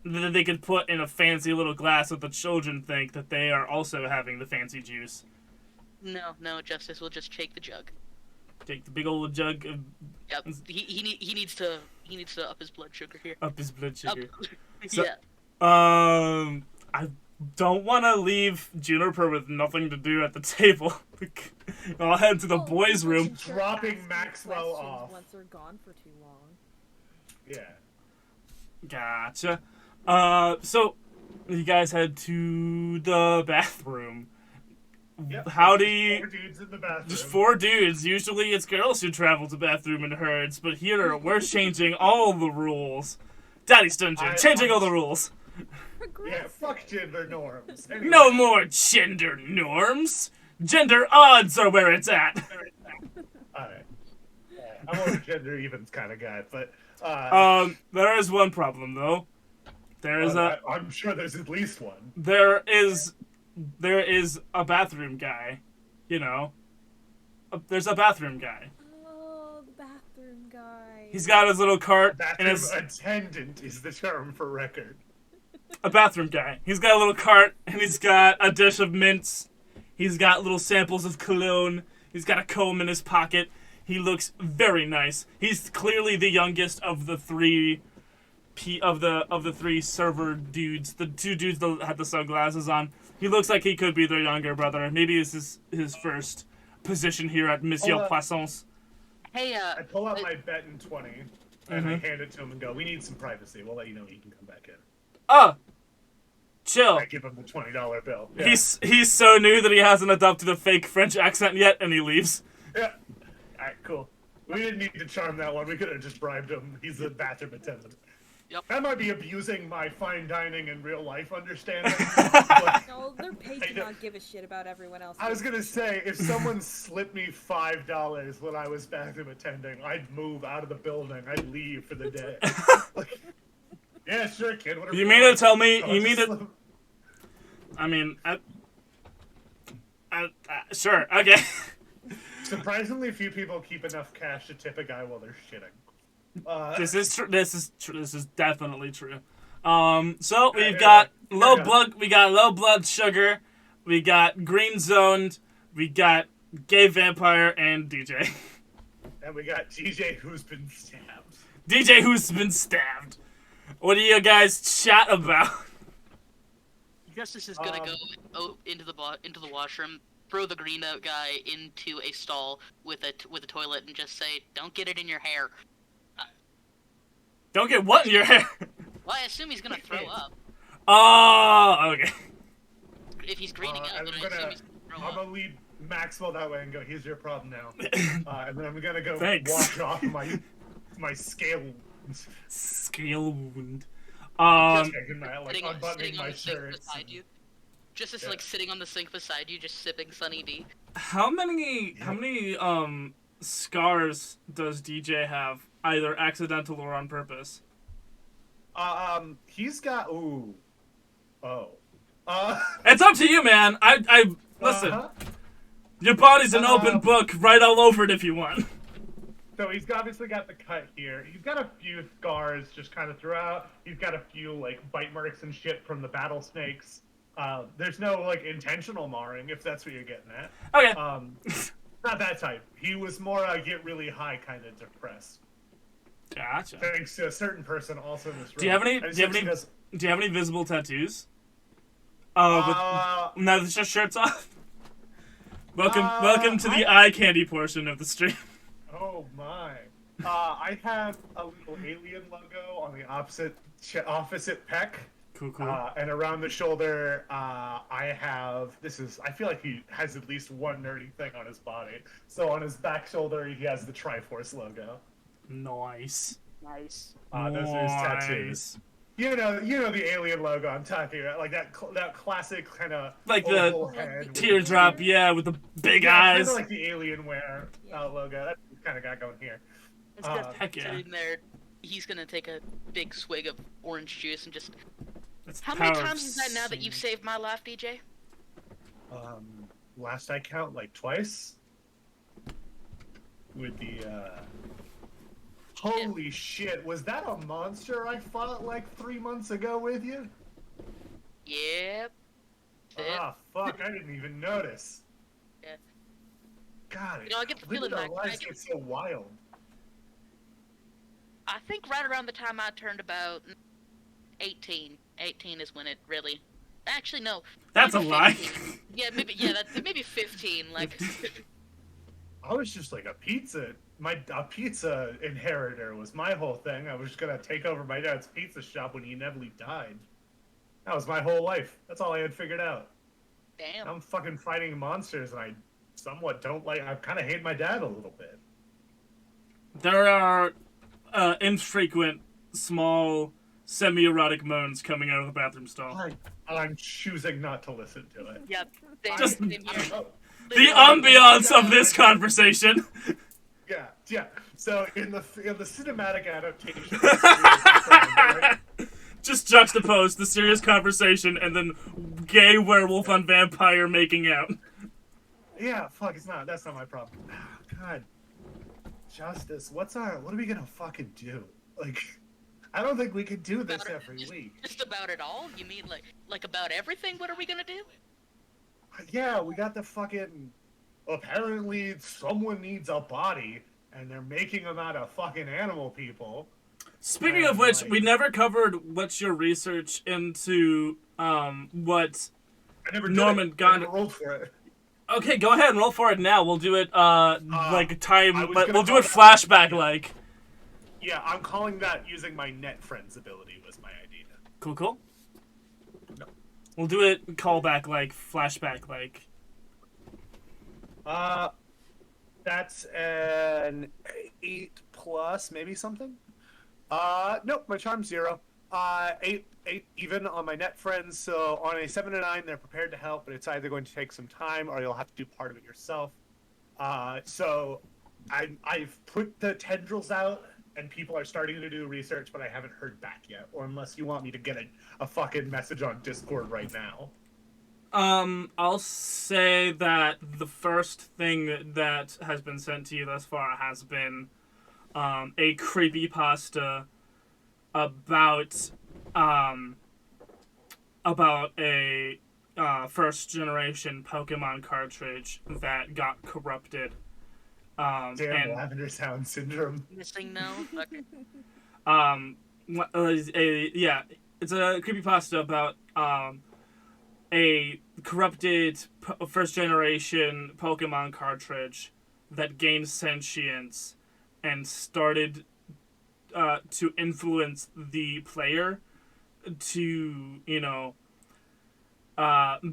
in a fancy little glass so the children think that they are also having the fancy juice. No, Justice will just shake the jug. Take the big old jug of Yep. He needs to up his blood sugar here. up his blood sugar. So- Yeah. I don't want to leave Juniper with nothing to do at the table. I'll head to the boys' room. Dropping Maxwell off. Once they're gone for too long. Yeah. Gotcha. So you guys head to the bathroom. Yep. How do you... 4 dudes in the bathroom. Just 4 dudes. Usually it's girls who travel to bathroom in herds, but here we're changing all the rules. Daddy's Dungeon, changing all the rules. Yeah, fuck gender norms. Anyway. No more gender norms. Gender odds are where it's at. Alright. I'm more of a gender evens kind of guy, but... There is one problem, though. I'm sure there's at least one. There is a bathroom guy, There's a bathroom guy. Oh, the bathroom guy. He's got his little cart and Bathroom his attendant is the term for record. a bathroom guy. He's got a little cart and he's got a dish of mints. He's got little samples of cologne. He's got a comb in his pocket. He looks very nice. He's clearly the youngest of the 3 server dudes. The 2 dudes that had the sunglasses on. He looks like he could be their younger brother. Maybe this is his first position here at Monsieur Poisson's. Hey, I pull out my bet in 20 and I hand it to him and go, "We need some privacy. We'll let you know when you can come back in." Chill. I give him the $20 bill. Yeah. He's so new that he hasn't adopted a fake French accent yet, and he leaves. Yeah. Alright, cool. We didn't need to charm that one. We could have just bribed him. He's a bathroom attendant. Yep. That might be abusing my fine dining and real life understanding. But No, they're paid to not give a shit about everyone else. I was gonna say, if someone slipped me $5 when I was bathroom attending, I'd move out of the building. I'd leave for the day. Yeah, sure, kid. Whatever You mean to want. tell me? I'll You mean just to? slip- I mean, sure. Okay. Surprisingly few people keep enough cash to tip a guy while they're shitting. This is true. This is definitely true. So we've Yeah, got yeah. low blood. We got low blood sugar. We got green zoned. We got gay vampire and DJ. And we got DJ who's been stabbed. DJ who's been stabbed. What do you guys chat about? Justice is gonna go into the washroom, throw the green out guy into a stall with a toilet, and just say, "Don't get it in your hair." Don't get what in your hair? Well, I assume he's gonna throw up. Oh, okay. If he's greening out, then I assume he's gonna throw I'm up. gonna lead Maxwell that way and go, here's your problem now. And then I'm gonna go Thanks. wash off my scale wounds. Scale wound. Taking my, like, Sitting unbuttoning on my the sink shirt. beside you. Just as Yeah. like sitting on the sink beside you, just sipping Sunny D. How many scars does DJ have, either accidental or on purpose? He's got It's up to you, man. I listen. Your body's an open book. Write all over it if you want. So he's obviously got the cut here. He's got a few scars just kind of throughout. He's got a few like bite marks and shit from the battle snakes. There's no like intentional marring, if that's what you're getting at. Okay. Not that type. He was more get really high kind of depressed. Gotcha. Thanks to a certain person also in this room. Do you have any? And Do you have since he any? does- Do you have any visible tattoos? No, it's just shirts off. Welcome to the eye candy portion of the stream. Oh my. I have a little alien logo on the opposite pec. Cool. And around the shoulder, I have, I feel like he has at least one nerdy thing on his body. So on his back shoulder, he has the Triforce logo. Nice. Nice. Those are his tattoos. You know the alien logo I'm talking about, like that classic kind of Like oval the head with teardrop, yeah, with the big eyes. kind of like the Alienware logo. That's what kind of got going here. It's got Heck yeah. sitting there. He's gonna take a big swig of orange juice and just. That's How the many power of times is that now that you've saved my life, DJ? Last I count, like twice. With the holy shit, was that a monster I fought like 3 months ago with you? Yep. Ah, fuck, I didn't even notice. Yeah. God, You know, I get the when feeling did our like lives get so wild? I think right around the time I turned about 18. 18 is when it really. Actually, no. That's a maybe lie. 15. Yeah, maybe. Yeah, maybe 15. Like. I was just like a pizza inheritor was my whole thing. I was just gonna take over my dad's pizza shop when he inevitably died. That was my whole life. That's all I had figured out. Damn. I'm fucking fighting monsters, and I somewhat don't like. I kind of hate my dad a little bit. There are infrequent, small, semi-erotic moans coming out of the bathroom stall. I'm choosing not to listen to it. Yep. Same, Just- same here. The ambiance of this conversation. Yeah. So in the cinematic adaptation, Just juxtapose the serious conversation and then gay werewolf on vampire making out. yeah, fuck, that's not my problem. God, Justice, what are we gonna fucking do? Like, I don't think we could do this every week. Just about it all? You mean like about everything? What are we gonna do? Yeah, we got the fucking. Apparently, someone needs a body, and they're making them out of fucking animal people. Speaking of which, we never covered what's your research into what I never did Norman it. I Gondor. never rolled for it. Okay, go ahead and roll for it now. We'll do it like time. I was But gonna we'll do call it that- flashback like. Yeah, I'm calling that using my net friends ability was my idea. Cool. No. We'll do it callback like flashback like. That's an 8+, maybe something. Nope, my charm's 0. 8 even on my net friends. So on a 7 and 9, they're prepared to help, but it's either going to take some time or you'll have to do part of it yourself. So I've put the tendrils out, and people are starting to do research, but I haven't heard back yet. Or unless you want me to get a fucking message on Discord right now. I'll say that the first thing that has been sent to you thus far has been a creepypasta about a first generation Pokemon cartridge that got corrupted. Damn, And Lavender Sound Syndrome. Missing no. Okay. It's a creepypasta about a corrupted first generation Pokemon cartridge that gained sentience and started to influence the player to,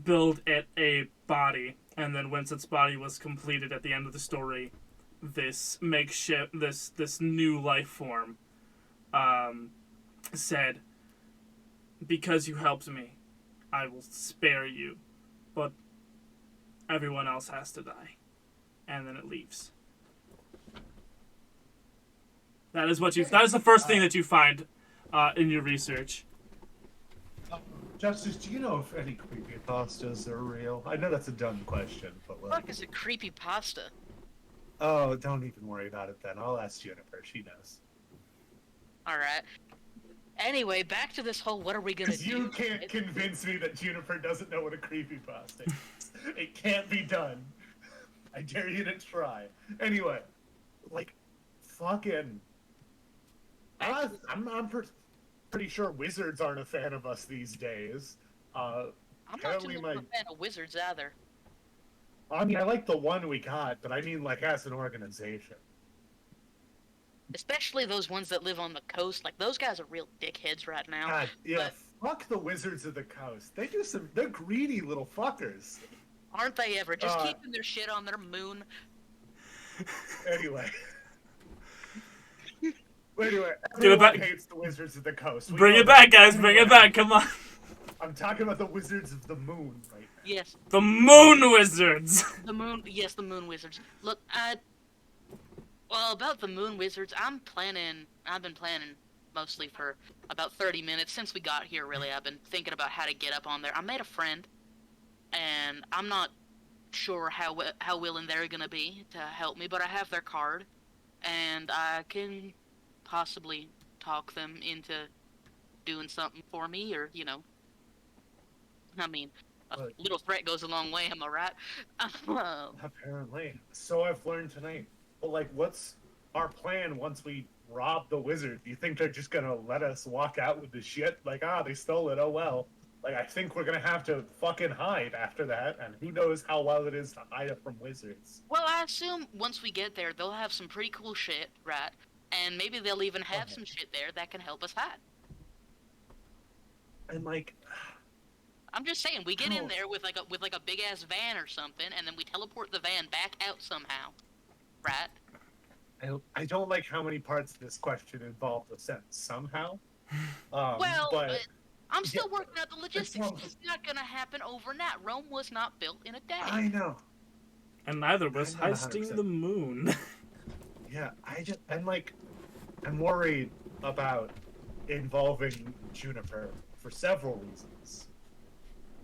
build it a body. And then once its body was completed at the end of the story, this makeshift, this new life form said, because you helped me, I will spare you, but everyone else has to die. And then it leaves. That is the first thing that you find in your research. Justice, do you know if any creepypastas are real? I know that's a dumb question, but What the fuck is a creepy pasta? Oh, don't even worry about it then. I'll ask Juniper. She knows. Alright. Anyway, back to this whole what are we gonna do? Because you can't convince me that Juniper doesn't know what a creepypasta is. It can't be done. I dare you to try. Anyway, fucking... I'm pretty sure wizards aren't a fan of us these days. I'm not too much of a fan of wizards either. I mean, I like the one we got, but I mean, as an organization. Especially those ones that live on the coast. Like, those guys are real dickheads right now. God, yeah, fuck the wizards of the coast. They're greedy little fuckers. Aren't they ever? Just keeping their shit on their moon. Anyway. Anyway, Give it back. everyone hates the wizards of the coast. Bring it back, guys. Bring it back. Come on. I'm talking about the wizards of the moon right now. Yes. The Moon Wizards. The moon. Yes, the moon wizards. Look, well, about the moon wizards, I've been planning mostly for about 30 minutes since we got here. Really, I've been thinking about how to get up on there. I made a friend, and I'm not sure how willing they're gonna be to help me, but I have their card, and I can possibly talk them into doing something for me, or I mean, a little threat goes a long way. Am I right? Apparently. So I've learned tonight. But what's our plan once we rob the wizard? Do you think they're just gonna let us walk out with the shit? They stole it, oh well. I think we're gonna have to fucking hide after that, and who knows how well it is to hide it from wizards. Well, I assume once we get there, they'll have some pretty cool shit, right? And maybe they'll even have some shit there that can help us hide. And I'm just saying, we get in there with a big ass van or something, and then we teleport the van back out somehow, right? I don't like how many parts of this question involve the sentence somehow. Well, but I'm still working out the logistics. It's not gonna happen overnight. Rome was not built in a day. I know. And neither was I'm not heisting 100%. the moon. Yeah, I'm worried about involving Juniper for several reasons.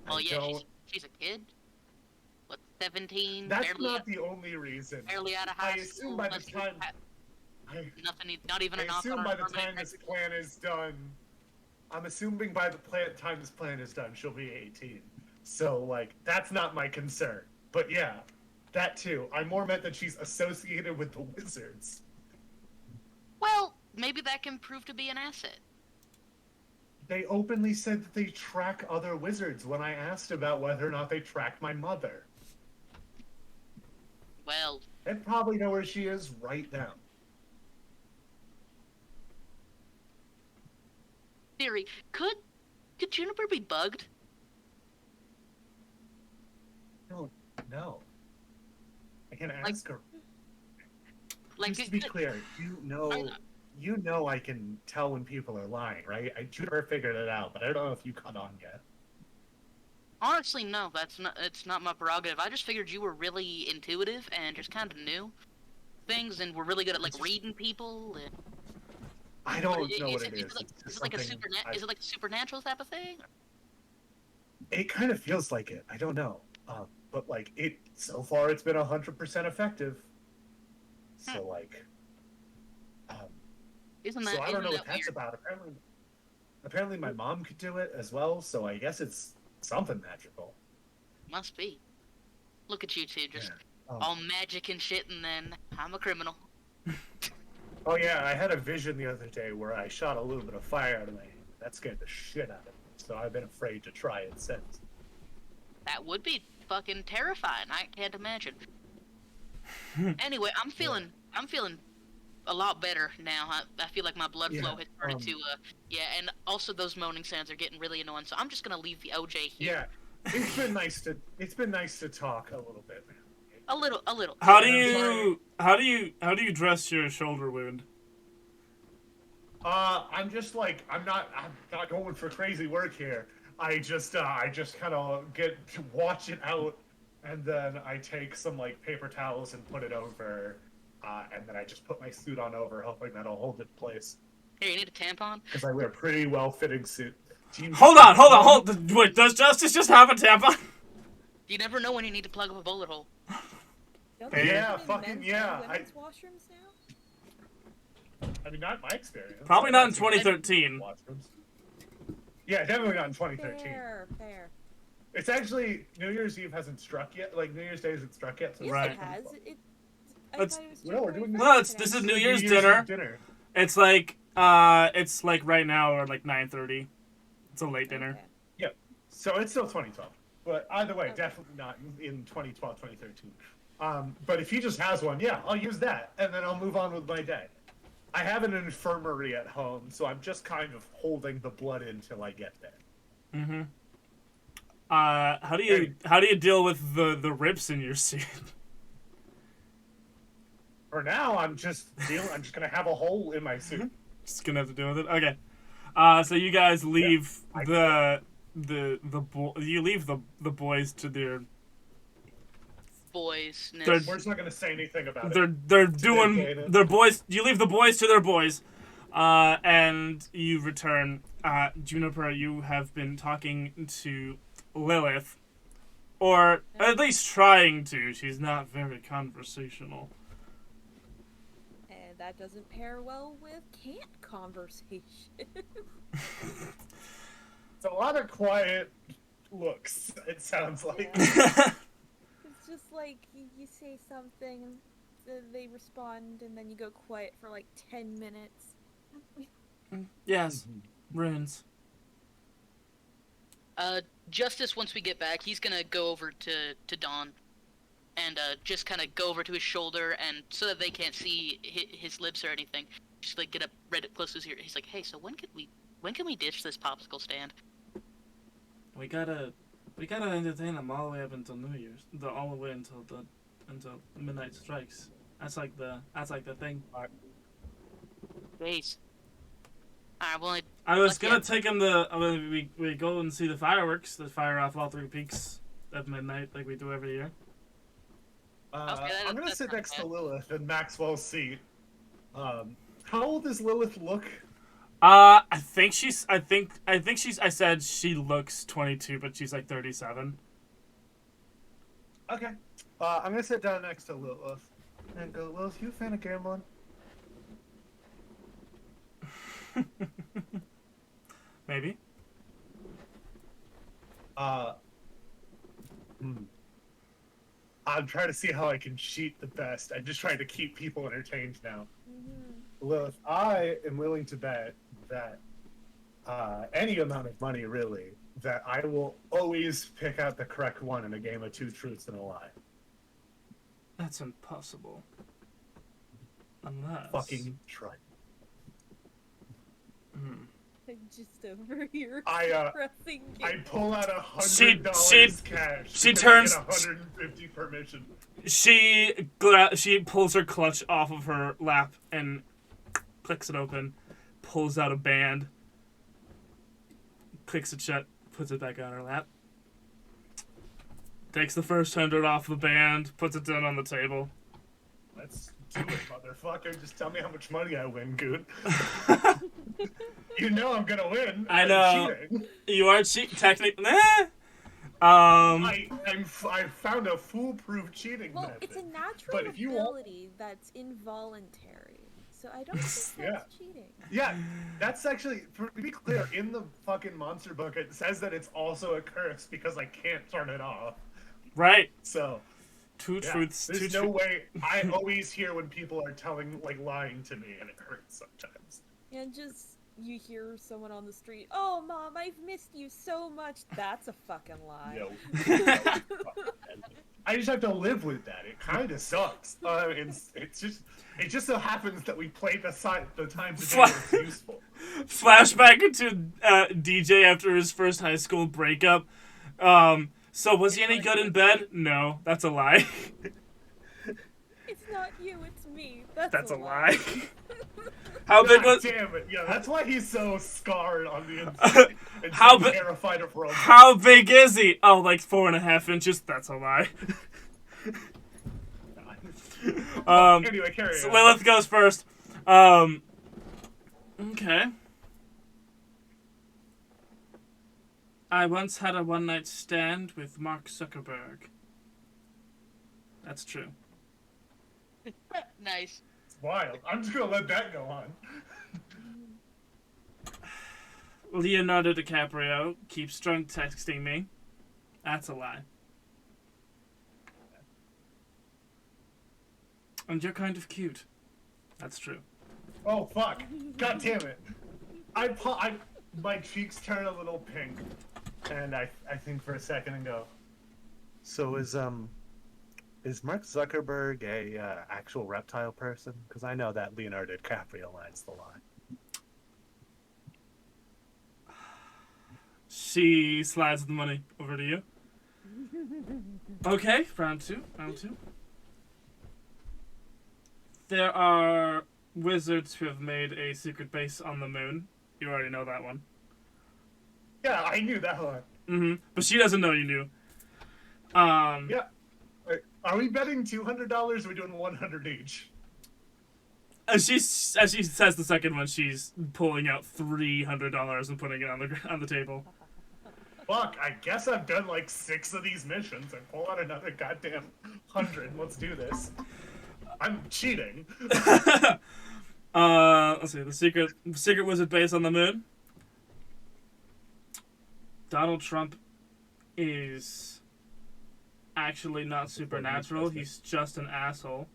Oh yeah, she's a kid. What, 17? That's barely not the only reason. Barely out of high school. Assume by the time nothing, not even a I knock assume on by her the time this plan is done, I'm assuming by the time this plan is done, she'll be 18. So, that's not my concern. But yeah, that too. I more meant that she's associated with the wizards. Well, maybe that can prove to be an asset. They openly said that they track other wizards when I asked about whether or not they tracked my mother. Well... They probably know where she is right now. Theory, could Juniper be bugged? No. I can ask her. Just to be clear, you know I can tell when people are lying, right? Juniper figured it out, but I don't know if you caught on yet. Honestly, no. It's not my prerogative. I just figured you were really intuitive and just kind of knew things, and were really good at reading people. And... I don't know what it is. Is it like a supernatural type of thing? It kind of feels like it. I don't know. But like it so far, it's been 100% effective. So like, um, Isn't so that I don't know isn't what that that's weird? about. Apparently my mom could do it as well. So I guess it's something magical. Must be. Look at you two, just Yeah. all magic and shit, and then I'm a criminal. Oh yeah, I had a vision the other day where I shot a little bit of fire out of my hand. That scared the shit out of me. So I've been afraid to try it since. That would be fucking terrifying. I can't imagine. Anyway, I'm feeling a lot better now. I feel like my blood flow has started to yeah, and also those moaning sounds are getting really annoying. So I'm just gonna leave the OJ here. Yeah, it's been nice to talk a little bit, man. A little. How do you dress your shoulder wound? I'm just like I'm not going for crazy work here. I just kind of watch it out, and then I take some like paper towels and put it over, and then I just put my suit on over, hoping that'll hold it in place. Here, you need a tampon? Because I wear a pretty well-fitting suit. Hold on. Wait, does Justice just have a tampon? You never know when you need to plug up a bullet hole. Don't they Yeah, have fucking men's yeah, and women's washrooms now? I mean, not in my experience. Probably not in 2013. Washrooms. Yeah, definitely not in 2013. Fair. It's actually New Year's Eve hasn't struck yet. Like New Year's Day hasn't struck yet. So Yes, Right. it has. I It's- thought it was No, we're January doing 1st No, today. this is New New Year's Eve dinner. dinner. It's like right now or like 9:30. It's a late dinner. Okay. So it's still 2012. But either way, Okay. definitely not in 2012, 2013. But if he just has one, yeah, I'll use that, and then I'll move on with my day. I have an infirmary at home, so I'm just kind of holding the blood until I get there. Mm-hmm. How do you deal with the rips in your suit? For now, I'm just gonna have a hole in my suit. Just gonna have to deal with it. Okay. So you guys leave you leave the boys to their. Boys. They're- We're just not gonna say anything about it. They're doing dedicated. their boys. You leave the boys to their boys, and you return. Juniper, you have been talking to Lilith, or at least trying to. She's not very conversational. And that doesn't pair well with can't conversation. It's a lot of quiet looks. It sounds like. It's just like you say something, they respond, and then you go quiet for like 10 minutes. Yes, runes. Justice, once we get back, he's gonna go over to Dawn, and just kind of go over to his shoulder, and so that they can't see his lips or anything, just like get up right up close to his ear. He's like, "Hey, so when can we ditch this popsicle stand?" We gotta entertain them all the way up until New Year's. All the way until midnight strikes. That's like the thing. Jeez. Alright, well, I was Let's gonna get- take him to. We go and see the fireworks that fire off all three peaks at midnight, like we do every year. I'm gonna that's sit not next to bad. Lilith in Maxwell's seat. How old does Lilith look? I think she's. I said she looks 22, but she's like 37. Okay. I'm gonna sit down next to Lilith and go, Lilith, you a fan of gambling? Maybe. I'm trying to see how I can cheat the best. I'm just trying to keep people entertained now. Mm-hmm. Lilith, I am willing to bet that any amount of money, really, that I will always pick out the correct one in a game of two truths and a lie. That's impossible. Unless. Fucking try. Hmm. I'm just over here I pressing I game. pull out She- $100 cash. she because turns- I get 150 permission. She pulls her clutch off of her lap and clicks it open, pulls out a band, clicks it shut, puts it back on her lap, takes the first 100 off the band, puts it down on the table. Let's do it, motherfucker. Just tell me how much money I win, Goot. You know I'm gonna win. I I'm know. cheating. You are technically. Nah. I found a foolproof cheating Well, method. it's a natural But if you want- ability that's involuntary. So I don't think Yeah. that's cheating. Yeah, that's actually, to be clear, in the fucking monster book, it says that it's also a curse because I can't turn it off. Right. So, Two yeah, truths. there's Two no way. I always hear when people are lying to me, and it hurts sometimes. And just, you hear someone on the street, "Oh, Mom, I've missed you so much." That's a fucking lie. No. I just have to live with that. It kind of sucks. It just so happens that we play the times a day where it's useful. Flashback into DJ after his first high school breakup. So was he any good in bed? No, that's a lie. It's not you, it's me. That's a a lie. How big God was? damn it! Yeah, that's why he's so scarred on the inside and How so bi- terrified of robots. How big is he? Oh, like 4.5 inches. That's a lie. Anyway, carry so on. Lilith goes first. Okay. I once had a one-night stand with Mark Zuckerberg. That's true. Nice. It's wild. I'm just gonna let that go on. Leonardo DiCaprio keeps drunk texting me. That's a lie. And you're kind of cute. That's true. Oh fuck! God damn it! My cheeks turn a little pink, and I think for a second and go. So is Mark Zuckerberg a actual reptile person? Because I know that Leonardo DiCaprio line's the line. She slides the money over to you. Okay, round two. There are wizards who have made a secret base on the moon. You already know that one. Yeah, I knew that one. But she doesn't know you knew. Yeah. Are we betting $200? Or are we doing 100 each? As she says the second one, she's pulling out $300 and putting it on the table. Fuck, I guess I've done like 6 of these missions and pull out another goddamn 100. Let's do this. I'm cheating. Let's see. The secret wizard base on the moon. Donald Trump is actually not supernatural. He's just an asshole.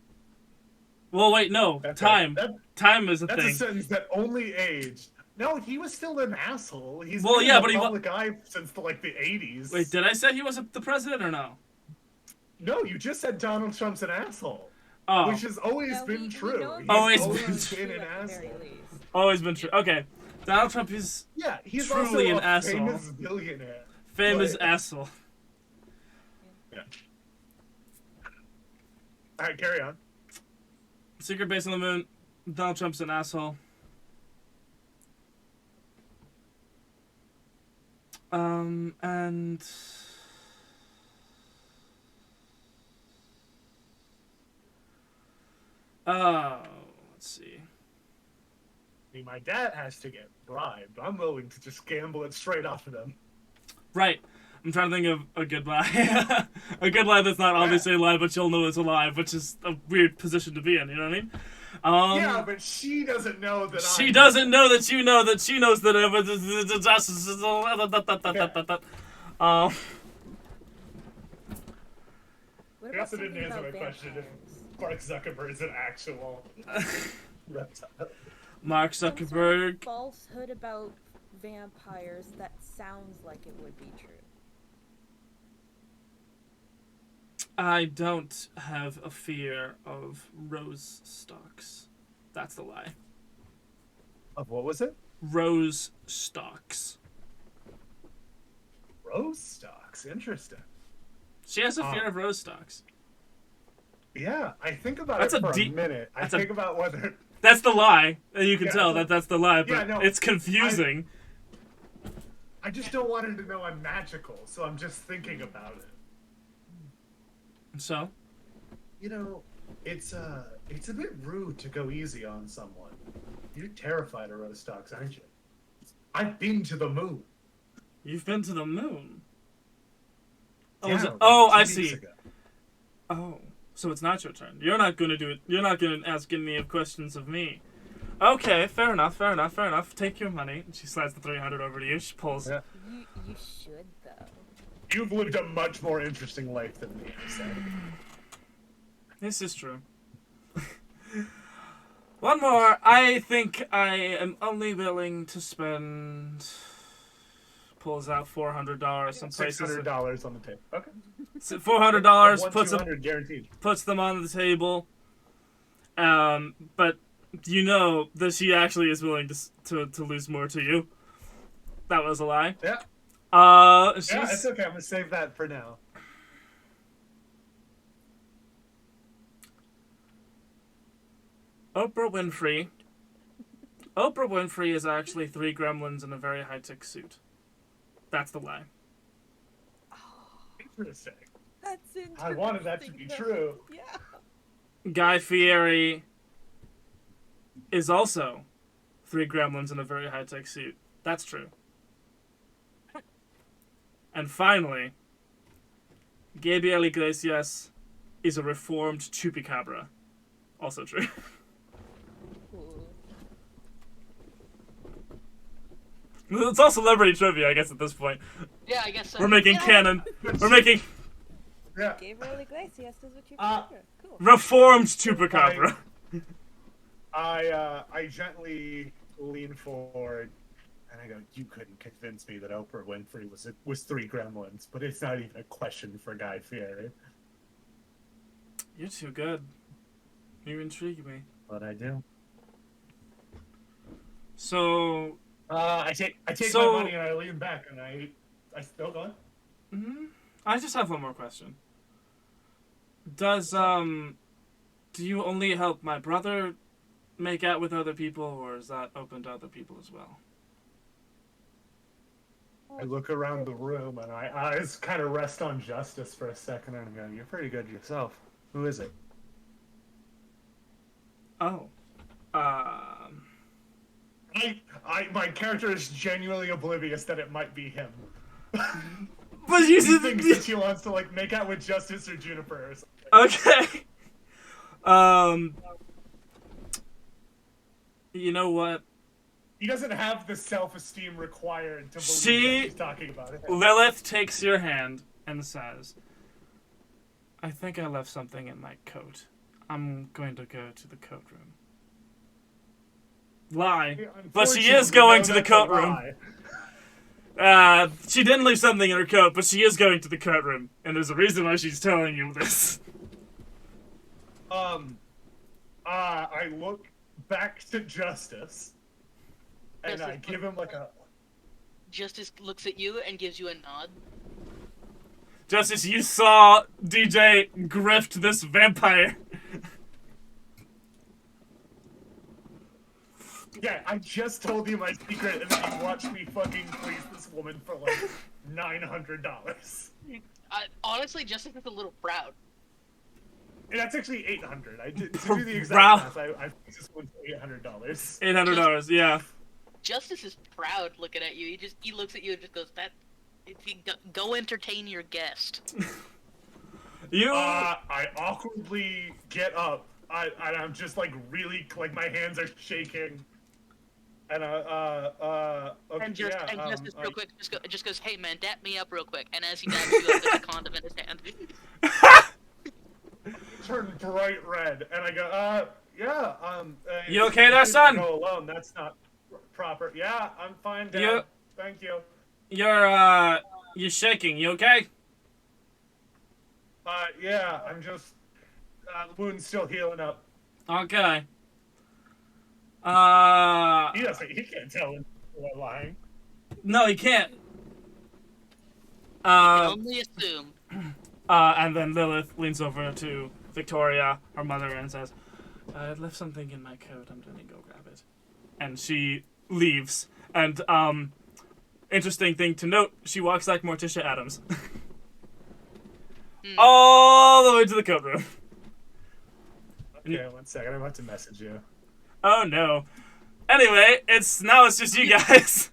Well, wait, no. Time is a That's thing. a sentence that only aged. No, he was still an asshole. He's Well, been yeah, a but public eye since the 80s. Wait, did I say he was the president or no? No, you just said Donald Trump's an asshole. Oh. Which has always No, been we true. know He's Always always been been an at the very asshole. least. Always been true. Okay. Donald Trump is Yeah, he's truly also an a asshole. famous billionaire. famous But- asshole. Yeah. Alright, carry on. Secret base on the moon. Donald Trump's an asshole. And let's see. I mean, my dad has to get bribed. I'm willing to just gamble it straight off of them. Right. I'm trying to think of a good lie. A good lie that's not obviously a lie, but you'll know it's a lie, which is a weird position to be in, you know what I mean? Yeah, but she doesn't know that She doesn't know that you know that she knows that What I about also didn't something answer my about question vampires? if Mark Zuckerberg is an actual reptile. Mark Some sort of Zuckerberg. falsehood about vampires that sounds like it would be true. I don't have a fear of rose stalks. That's the lie. Of what was it? Rose stalks. Rose stocks. Interesting. She has a fear of rose stalks. Yeah, I think about That's it a for deep- a minute. I that's a- think about whether... That's the lie. And you can Yeah, tell so- that's the lie, but Yeah, no, it's confusing. I just don't want her to know I'm magical, so I'm just thinking about it. So? You know, it's a bit rude to go easy on someone. You're terrified of rose stocks, aren't you? I've been to the moon. You've been to the moon. Oh, Yeah, like oh, 2 I weeks see. ago. Oh, so it's not your turn. You're not gonna do it. You're not gonna ask any questions of me. Okay, fair enough, fair enough, fair enough. Take your money. She slides the 300 over to you. She pulls. Yeah. You should though. You've lived a much more interesting life than me, so. This is true. One more. I think I am only willing to spend. Pulls out $400. Some places. $600 on the table. Okay. $400 puts them, 200 guaranteed. puts them on the table. But you know that she actually is willing to lose more to you. That was a lie. Yeah. She's, Yeah, it's okay. I'm gonna save that for now. Oprah Winfrey. Oprah Winfrey is actually 3 gremlins in a very high-tech suit. That's the lie. Interesting. That's interesting. I wanted that to be true. Yeah. Guy Fieri is also 3 gremlins in a very high-tech suit. That's true. And finally, Gabriel Iglesias is a reformed chupacabra. Also true. Cool. It's all celebrity trivia, I guess, at this point. Yeah, I guess so. We're making canon. We're making Yeah. Gabriel Iglesias is what you Cool. reformed chupacabra. I gently lean forward and I go, you couldn't convince me that Oprah Winfrey was 3 gremlins, but it's not even a question for Guy Fieri. You're too good. You intrigue me. But I do. So, I take So- my money and I lean back and I still going. I just have one more question. Do you only help my brother make out with other people, or is that open to other people as well? I look around the room and my eyes kind of rest on Justice for a second and I go, you're pretty good yourself. Who is it? Oh. My character is genuinely oblivious that it might be him. But you He thinks that she wants to like make out with Justice or Juniper or something. Okay. You know what? He doesn't have the self-esteem required to believe She- that she's talking about it. Lilith takes your hand and says, I think I left something in my coat. I'm going to go to the coat room. Lie. But she is Unfortunately, going no, to the that's a coat room. lie. She didn't leave something in her coat, but she is going to the coat room. And there's a reason why she's telling you this. I look back to Justice, and I Justice, give him like a. Justice looks at you and gives you a nod. Justice, you saw DJ grift this vampire. Yeah, I just told you my secret, and then you watched me fucking please this woman for like $900. Honestly, Justice is a little proud. And that's actually $800. I did to do the exact Wow. math. I pleased this woman for $800. $800, yeah. Justice is proud looking at you. He looks at you and just goes, go entertain your guest. You. I awkwardly get up. I'm just like really like my hands are shaking. And okay, And Justice yeah, real quick just goes, hey man, dap me up real quick. And as he daps you up, there's a condom in his hand. turn bright red, and I go, yeah, You okay there, you son? Go alone. That's not proper. Yeah, I'm fine, Dad. You- Thank you. You're shaking. You okay? Yeah, I'm just the wound's still healing up. Okay. He can't tell when we're lying. No, he can't. You can only assume. And then Lilith leans over to Victoria, her mother, and says, I left something in my coat. I'm gonna go grab it. And she leaves. And, interesting thing to note, she walks like Morticia Adams. All the way to the coat room. Okay, 1 second. I'm about to message you. Oh no. Anyway, it's just you guys.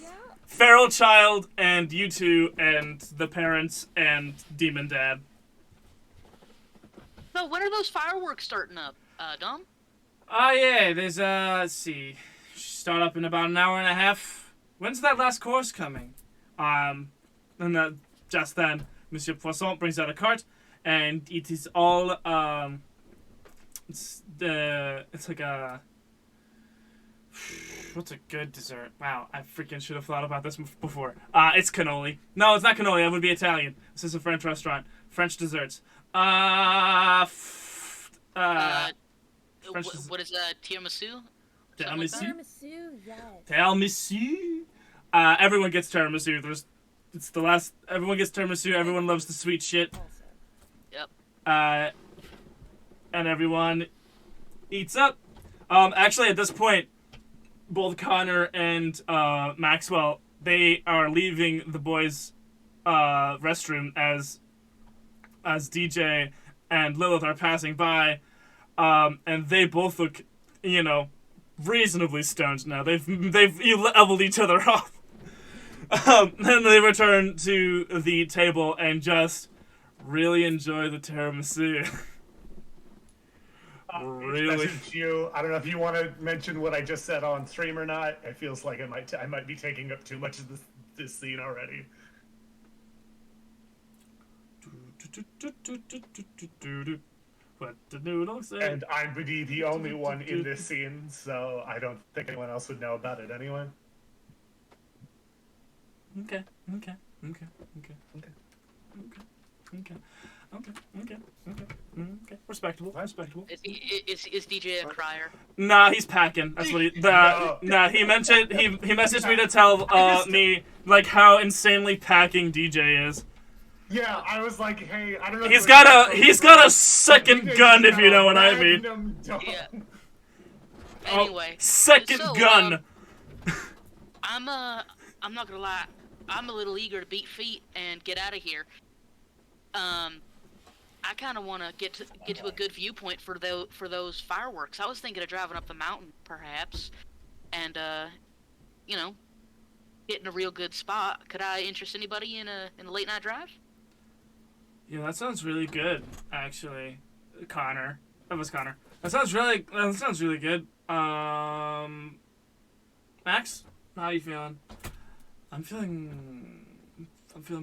Yeah. feral child and you two and the parents and demon dad. So when are those fireworks starting up, Dom? Oh yeah, there's let's see, start up in about an hour and a half. When's that last course coming? And just then, Monsieur Poisson brings out a cart, and it is all it's like a. What's a good dessert? Wow, I freaking should have thought about this before. It's cannoli. No, it's not cannoli. That would be Italian. This is a French restaurant. French desserts. What is tiramisu? Tiramisu? Tiramisu, yes. Tiramisu. Everyone gets tiramisu. It's the last. Everyone gets tiramisu. Everyone loves the sweet shit. Also. Yep. And everyone eats up. Actually, at this point, both Connor and Maxwell, they are leaving the boys' restroom as DJ and Lilith are passing by, and they both look, reasonably stoned now. They've leveled each other off. Then they return to the table and just really enjoy the tiramisu. Really? You. I don't know if you want to mention what I just said on stream or not. It feels like I might be taking up too much of this scene already. What the noodle say? And I'm the only one in this scene, so I don't think anyone else would know about it anyway. Okay. Respectable. Is DJ a crier? Nah, he's packing. That's what he. Nah, he mentioned he messaged me to tell me like how insanely packing DJ is. Yeah, I was like, hey, I don't know. He's got a second gun, if you know what I mean. Yeah. Anyway, second gun. I'm not gonna lie. I'm a little eager to beat feet and get out of here. I kind of want to get to a good viewpoint for those fireworks. I was thinking of driving up the mountain, perhaps, and getting a real good spot. Could I interest anybody in a late night drive? Yeah, that sounds really good, actually, Connor. That was Connor. That sounds really good. Max, how you feeling? I'm feeling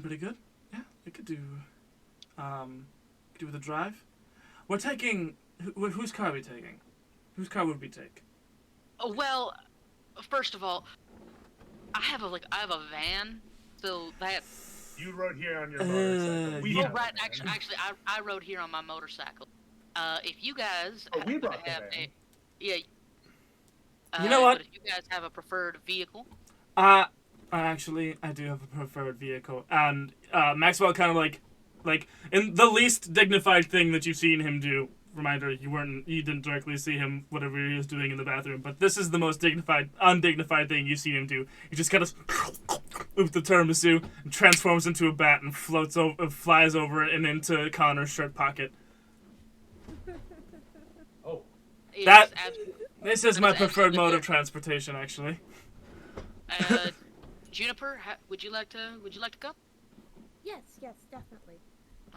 pretty good. Yeah, we could do the drive. We're taking. Whose car are we taking? Whose car would we take? Oh, well, first of all, I have a van, so that. You rode here on your motorcycle. Yeah. Right. Actually, I rode here on my motorcycle. If you guys we brought the have van. yeah. You know what? But if you guys have a preferred vehicle. Actually, I do have a preferred vehicle, and Maxwell kind of like in the least dignified thing that you've seen him do. Reminder, you didn't directly see him, whatever he was doing in the bathroom, but this is the most undignified thing you've seen him do. He just kind of with the tiramisu and transforms into a bat and flies over it and into Connor's shirt pocket. Oh. This is my preferred mode of transportation, actually. Juniper, would you like to go? Yes, definitely.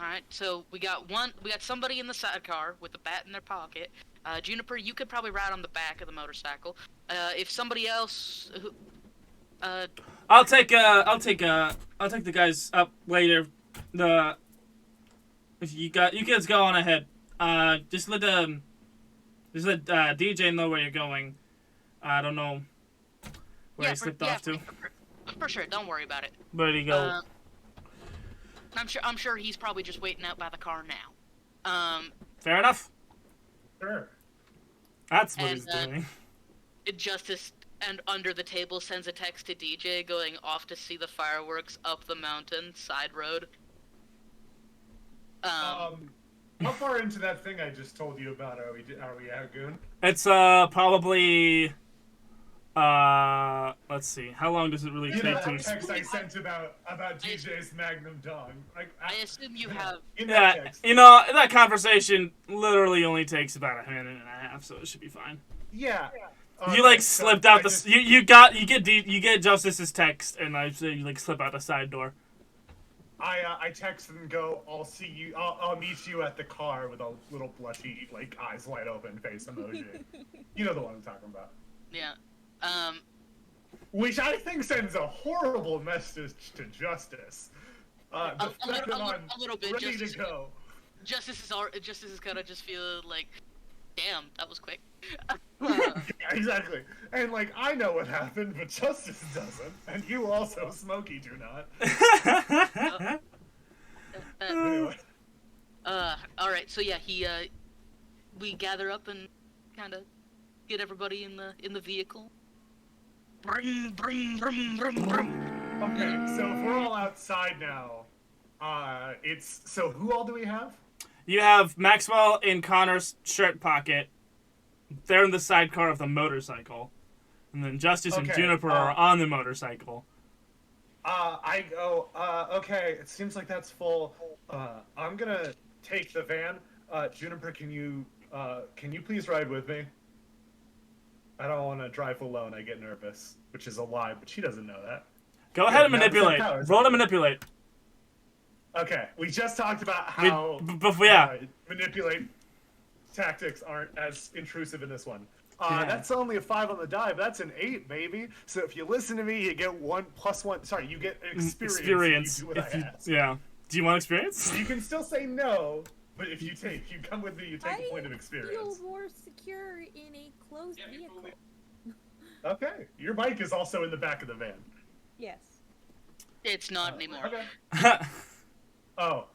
All right, so we got somebody in the sidecar with a bat in their pocket. Juniper, you could probably ride on the back of the motorcycle. If somebody else, I'll take the guys up later. You kids go on ahead. Just let DJ know where you're going. I don't know where he slipped off to. For sure, don't worry about it. Where'd he go? I'm sure he's probably just waiting out by the car now. Fair enough. Sure. That's what he's doing. Justice and under the table sends a text to DJ going off to see the fireworks up the mountain side road. How far into that thing I just told you about are we at, Goon? It's probably let's see. How long does it really take to that text I sent about DJ's Magnum Dog. I assume you have. Yeah, that conversation literally only takes about a minute and a half, so it should be fine. Yeah. You like slipped out the. You get Justice's text, and I say you like slip out the side door. I text and go, I'll see you. I'll meet you at the car with a little blushy, like eyes wide open face emoji. You know the one I'm talking about. Yeah. Which I think sends a horrible message to Justice. A little bit. Ready to go. Justice is kind of just feeling like, damn, that was quick. Yeah, exactly. And like I know what happened, but Justice doesn't, and you also, Smokey, do not. Anyway. All right. So yeah, we gather up and kind of get everybody in the vehicle. Brum, brum, brum, brum, brum. Okay, so if we're all outside now, so who all do we have? You have Maxwell in Connor's shirt pocket. They're in the sidecar of the motorcycle. And then Justice and Juniper are on the motorcycle. I go, okay, it seems like that's full. I'm gonna take the van. Juniper, can you please ride with me? I don't want to drive alone. I get nervous, which is a lie, but she doesn't know that. Go ahead and manipulate. Roll to manipulate. Okay, we just talked about how manipulate tactics aren't as intrusive in this one. That's only a 5 on the die. That's an 8, baby. So if you listen to me, you get 1 + 1. Sorry, you get experience. If you do what I ask. Yeah. Do you want experience? You can still say no, but if you come with me, you take a point of experience. I feel more secure in a closed vehicle. Okay, your bike is also in the back of the van. Yes. It's not anymore. Okay. Oh.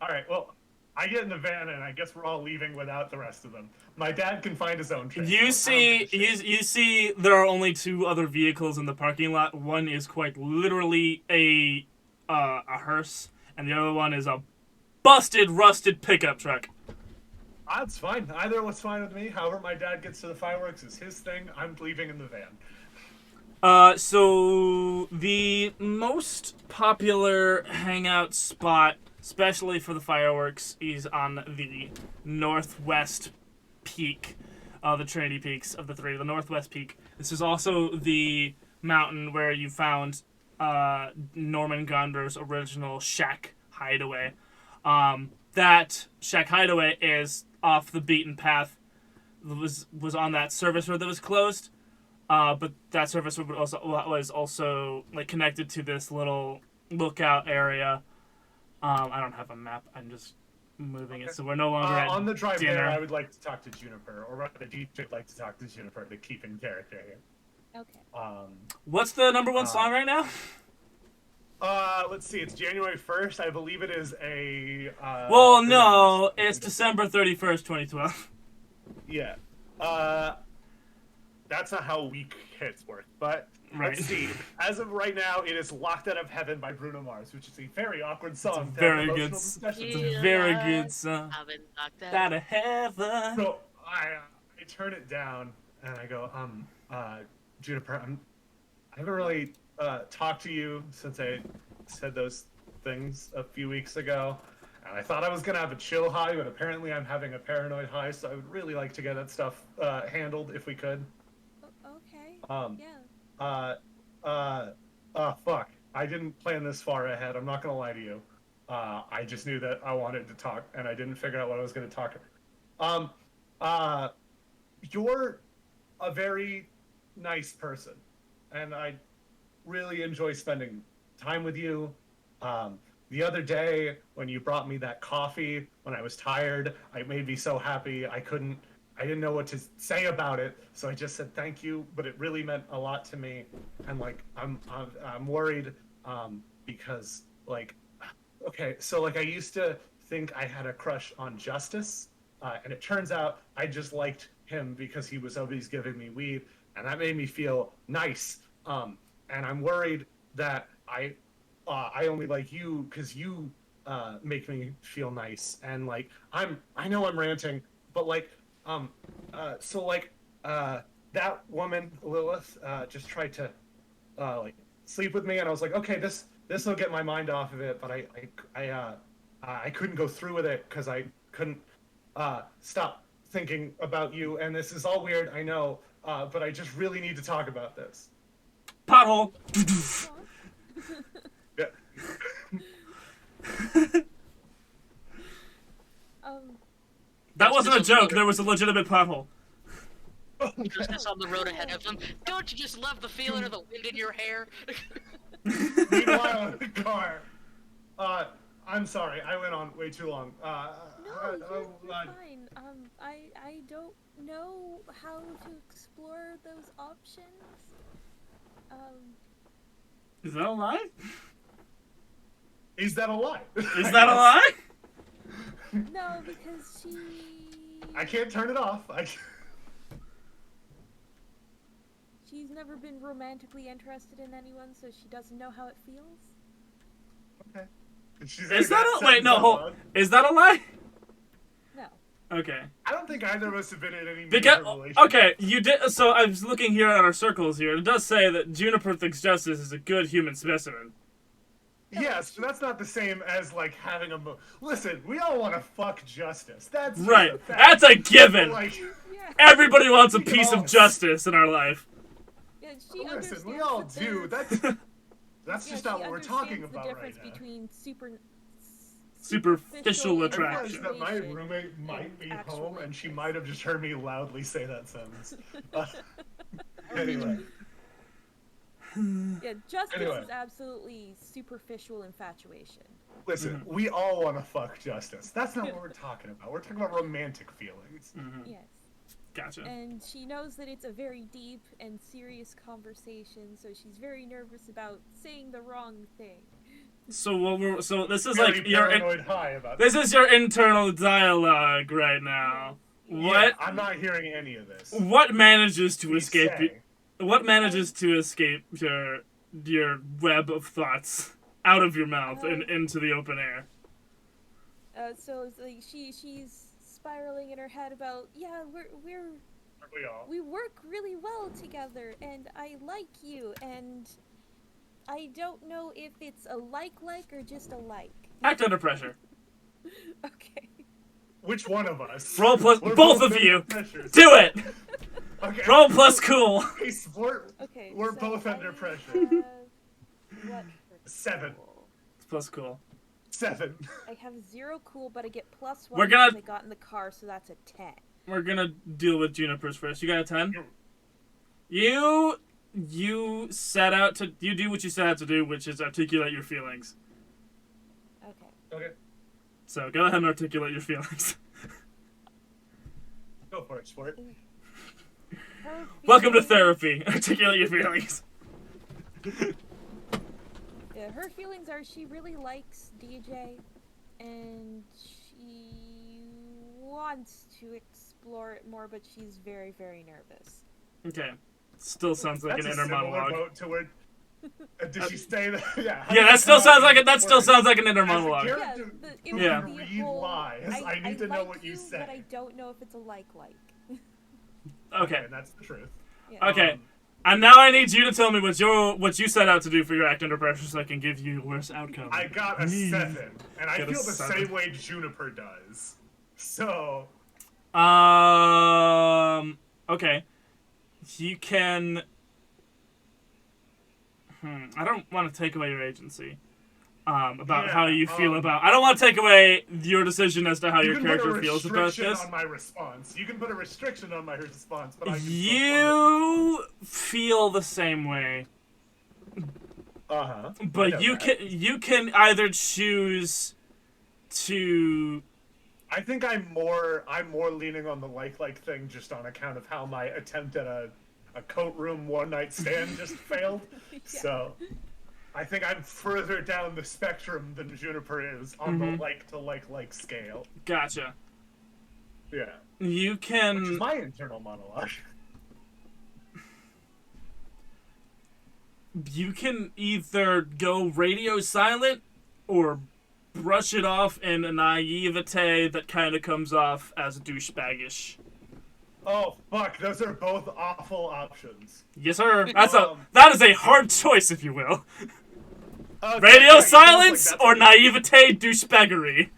All right. Well, I get in the van, and I guess we're all leaving without the rest of them. My dad can find his own train. You see, there are only 2 other vehicles in the parking lot. One is quite literally a hearse, and the other one is a busted, rusted pickup truck. That's fine. Either was fine with me. However, my dad gets to the fireworks is his thing. I'm leaving in the van. So the most popular hangout spot, especially for the fireworks, is on the northwest peak, the Trinity Peaks of the 3. The northwest peak. This is also the mountain where you found Norman Gondor's original shack hideaway. That shack hideaway is off the beaten path. It was on that service road that was closed. But that service road was also like connected to this little lookout area. I don't have a map. I'm just moving it, so we're no longer at on the drive dinner. there. I would like to talk to Juniper, or rather, DJ would like to talk to Juniper to keep in character here. Okay. What's the number 1 song right now? Let's see. It's January 1st. I believe it is a. Well, no, it's December 31st, 2012. Yeah. That's not how week hits work, but let's see. As of right now, it is Locked Out of Heaven by Bruno Mars, which is a very awkward song. It's very good. It's a very good song. I've been knocked Out of heaven. So I turn it down and I go, Juniper, I haven't really talked to you since I said those things a few weeks ago. And I thought I was going to have a chill high, but apparently I'm having a paranoid high, so I would really like to get that stuff handled if we could. Okay. Fuck. I didn't plan this far ahead. I'm not gonna lie to you. I just knew that I wanted to talk, and I didn't figure out what I was gonna talk. You're a very nice person, and I really enjoy spending time with you. The other day, when you brought me that coffee, when I was tired, it made me so happy. I didn't know what to say about it, so I just said thank you. But it really meant a lot to me, and like I'm worried because like, okay, so like I used to think I had a crush on Justice, and it turns out I just liked him because he was always giving me weed, and that made me feel nice. And I'm worried that I only like you because you make me feel nice, and like I know I'm ranting, but like. So like, that woman, Lilith, just tried to, like, sleep with me, and I was like, okay, this will get my mind off of it, but I couldn't go through with it, because I couldn't, stop thinking about you, and this is all weird, I know, but I just really need to talk about this. Pothole. Yeah. That wasn't a joke. There was a legitimate pothole. Justice on the road ahead of them. Don't you just love the feeling of the wind in your hair? Meanwhile, in the car. I'm sorry, I went on way too long. No, you're fine. I don't know how to explore those options. Is that a lie? Is that a lie? Is that a lie? No, because she... I can't turn it off. She's never been romantically interested in anyone, so she doesn't know how it feels. Okay. Is that a... Wait, no, hold... Is that a lie? No. Okay. I don't think either of us have been in any Because, major relationship. okay, you did... So I was looking here at our circles here. It does say that Juniper thinks Justice is a good human specimen. Yes, but that's not the same as, like, having a... Listen, we all want to fuck Justice. That's just Right. a fact. That's a given. Like, Yeah. Everybody wants a We can piece all- of justice in our life. Yeah, she listen, understands we all that do. there's- That's yeah, just she not what we're talking understands about the right difference now. between Superficial I attraction. realize that my roommate might be actual home, and she interest. might have just heard me loudly say that sentence. Anyway. Yeah, justice Anyway. is absolutely superficial infatuation. Listen, we all want to fuck Justice. That's not what we're talking about. We're talking about romantic feelings. Yes. Gotcha. And she knows that it's a very deep and serious conversation, so she's very nervous about saying the wrong thing. So what we're... So this is Very like your... paranoid high about This is your internal dialogue right now. Yeah, What... I'm not hearing any of this. What manages to Please escape... say. What manages to escape your web of thoughts out of your mouth and into the open air? So it's like she's spiraling in her head about, yeah, we work really well together, and I like you, and I don't know if it's a like or just a like. Act under pressure. Okay. Which one of us? Roll plus... We're both of under you! pressure. Do it! Okay. Roll plus cool! Okay. We're so both under I pressure. have what for 7. cool? Plus cool. 7. I have 0 cool, but I get +1 We're gonna- because I got in the car, so that's a 10. We're gonna deal with Juniper's first. You got a 10? You set out to... You do what you set out to do, which is articulate your feelings. Okay. Okay. So, go ahead and articulate your feelings. Go for it, sport. Her Welcome to feelings- therapy. Articulate your feelings. Yeah, her feelings are she really likes DJ, and she wants to explore it more, but she's very, very nervous. Okay. Still sounds like That's an a inner similar monologue. vote to where... Did she stay there? Yeah. how Yeah, did that it still come sounds out like in it. That still words? sounds like an inner As a monologue. character- Yeah, it would Yeah. be a read whole, lies. I need to know like what you But say. I don't know if it's a like. Okay. And that's the truth. Yeah. Okay. And now I need you to tell me what you set out to do for your act under pressure, so I can give you the worst outcome. I got a 7, and I Got a feel the 7. same way Juniper does. So, Okay. You can. I don't want to take away your agency. About Yeah, how you feel about. I don't want to take away your decision as to how you your can put a character feels about restriction this. on my response. You can put a restriction on my response, but I can You feel the same way, Uh-huh. but you can either choose to. I think I'm more leaning on the like thing just on account of how my attempt at a coat room one night stand just failed. So I think I'm further down the spectrum than Juniper is on the like to like scale. Gotcha. Yeah. You Which is can. my internal monologue. You can either go radio silent or brush it off in a naivete that kind of comes off as douchebaggish. Oh fuck, those are both awful options. Yes, sir. Um, That is a hard choice, if you will. Okay, Radio right, silence sounds like or that's- naivete douchebaggery.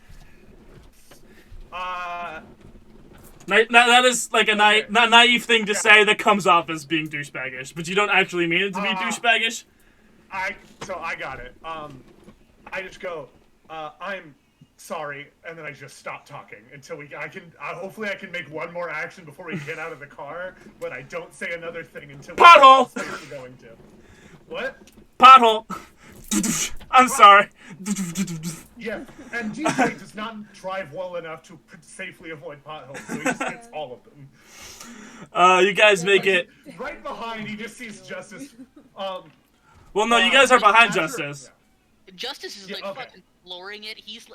That is like a naive thing to say that comes off as being douchebaggish, but you don't actually mean it to be douchebaggish. So I got it. I just go, I'm sorry, and then I just stop talking until hopefully I can make one more action before we get out of the car, but I don't say another thing until Pothole! we're going to. What? Pothole! I'm sorry. Yeah, and DJ does not drive well enough to safely avoid potholes, so he just hits all of them. You guys make it. Right behind, he just sees Justice. Well, no, you guys are behind Justice. Yeah. Justice is like fucking flooring it. He's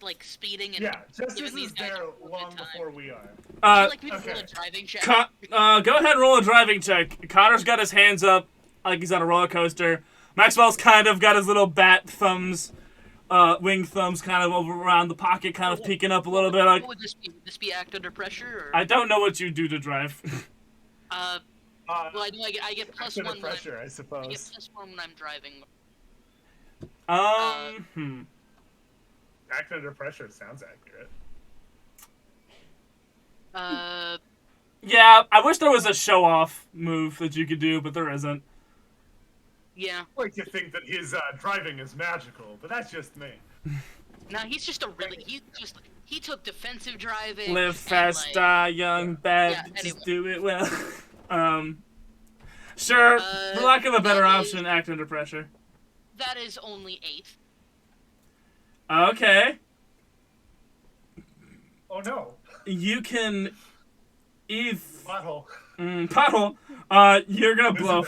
like speeding and Justice is there long before we are. Would you like me to roll a driving check? Go ahead and roll a driving check. Connor's got his hands up like he's on a roller coaster. Maxwell's kind of got his little bat thumbs, wing thumbs, kind of over around the pocket, kind of peeking up a little bit. Like, what would this be? Would this be act under pressure? Or? I don't know what you do to drive. Well, I know I get plus under one. Pressure, I suppose. I get plus one when I'm driving. Act under pressure sounds accurate. Yeah, I wish there was a show-off move that you could do, but there isn't. Yeah. I like to think that his driving is magical, but that's just me. No, he's just he took defensive driving. Live fast, die young, bad, anyway. just do it well. Sure, for lack of a better option, act under pressure. That is only 8. Okay. Oh no. You can Pothole. Pothole. You're gonna blow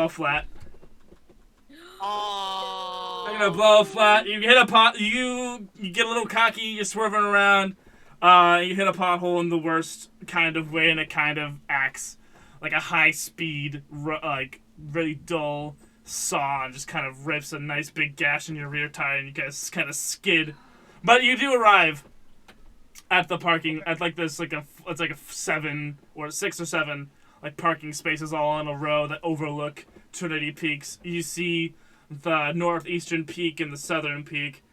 flat. Oh. You're gonna blow flat. You hit a pot. You get a little cocky. You're swerving around. You hit a pothole in the worst kind of way, and it kind of acts like a high speed, like really dull saw, and just kind of rips a nice big gash in your rear tire, and you guys kind of skid. But you do arrive at the parking at like this it's like a 7 or 6 or 7 like parking spaces all in a row that overlook Trinity Peaks. You see the northeastern peak and the southern peak.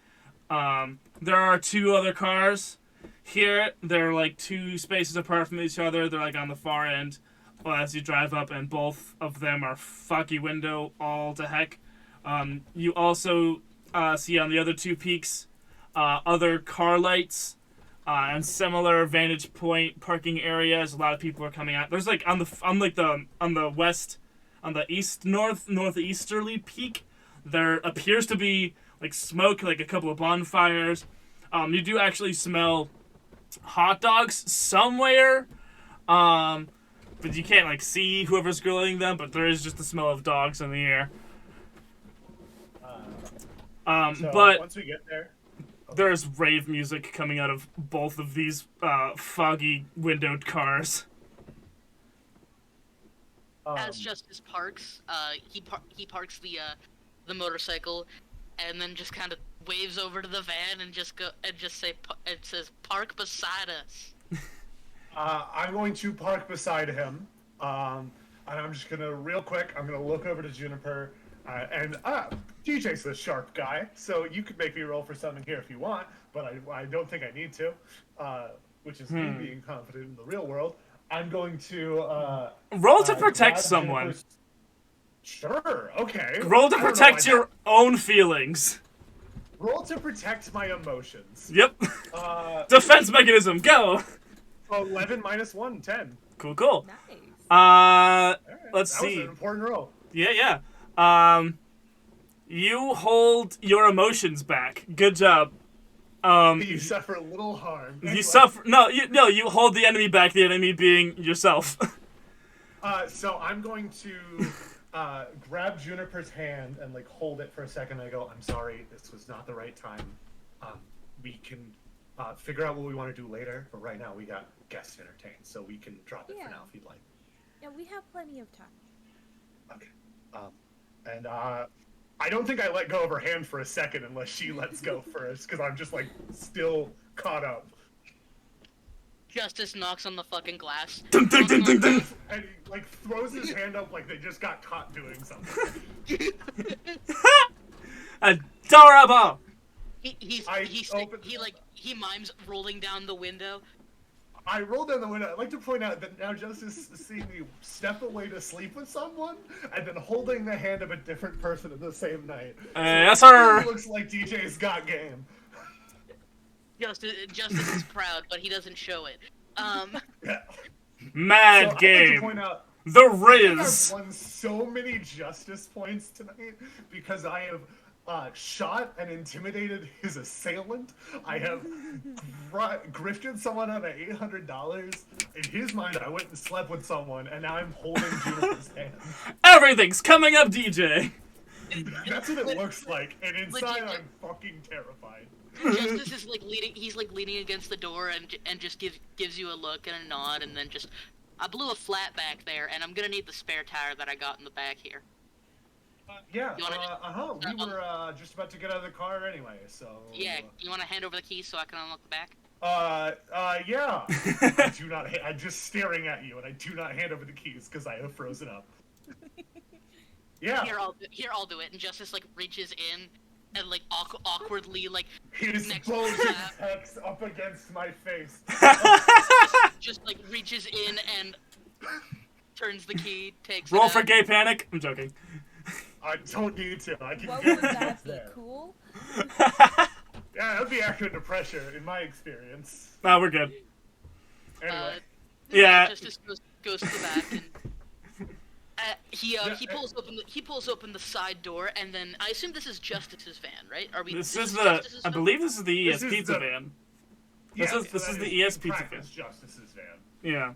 There are 2 other cars here. They're like 2 spaces apart from each other. They're like on the far end. Well, as you drive up, and both of them are foggy window all to heck. You also see on the other 2 peaks other car lights and similar vantage point parking areas. A lot of people are coming out. There's like on the west, on the northeasterly peak, there appears to be like smoke, like a couple of bonfires. You do actually smell hot dogs somewhere, but you can't like see whoever's grilling them. But there is just the smell of dogs in the air. So but once we get there, there's rave music coming out of both of these foggy windowed cars. As Justice parks, he parks the motorcycle, and then just kind of waves over to the van and just says park beside us. I'm going to park beside him, and I'm just gonna real quick. I'm gonna look over to Juniper, and DJ's the sharp guy, so you could make me roll for something here if you want, but I don't think I need to, which is me being confident in the real world. I'm going to roll to protect someone. Juniper's... Sure, okay. Roll to protect your own feelings. Roll to protect my emotions. Yep. Defense mechanism, go! 11 minus 1, 10. Cool. Nice. Right. Let's that see. was an important roll. Yeah. You hold your emotions back. Good job. You suffer a little harm. You suffer. No, you hold the enemy back. The enemy being yourself. So I'm going to grab Juniper's hand and like hold it for a second. I go, I'm sorry, this was not the right time. We can figure out what we want to do later, but right now we got guests entertained, so we can drop it for now if you'd like. Yeah, we have plenty of time. Okay. And I don't think I let go of her hand for a second unless she lets go first, because I'm just like still caught up. Justice knocks on the fucking glass. Dun, dun, dun, dun, dun. And he like throws his hand up like they just got caught doing something. Adorable. He mimes rolling down the window. I rolled down the window. I'd like to point out that now Justice is seeing me step away to sleep with someone, and then holding the hand of a different person at the same night. Yes, sir. It looks like DJ's got game. Justice is proud, but he doesn't show it. Yeah. Mad So game. I'd like to point out, The I think Riz. I've won so many Justice points tonight because I have shot and intimidated his assailant. I have grifted someone out of $800. In his mind, I went and slept with someone, and now I'm holding Juniper's hand. Everything's coming up, DJ. That's what it looks like, and inside Legit. I'm fucking terrified. Justice is like leaning. He's like leaning against the door and just gives you a look and a nod, and then just. I blew a flat back there, and I'm gonna need the spare tire that I got in the back here. Yeah, You wanna we were just about to get out of the car anyway, so... Yeah, you want to hand over the keys so I can unlock the back? Yeah. I'm just staring at you, and I do not hand over the keys, because I have frozen up. Yeah. Here, I'll do it. And Justice, like, reaches in and, like, awkwardly, like, His next bulging to pecs up against my face. just, like, reaches in and turns the key, takes Roll it for out. gay panic. I'm joking. I don't need to. I can What get would that be? there. Cool? Yeah, that would be accurate to pressure, in my experience. No, we're good. Anyway. Yeah. Justice goes to the back and he pulls open the side door, and then I assume this is Justice's van, right? Are we? This this is Justice's I van? believe this is the This ES is Pizza the- van. Yeah, This is that the ES in Pizza practice van. Justice's van. Yeah.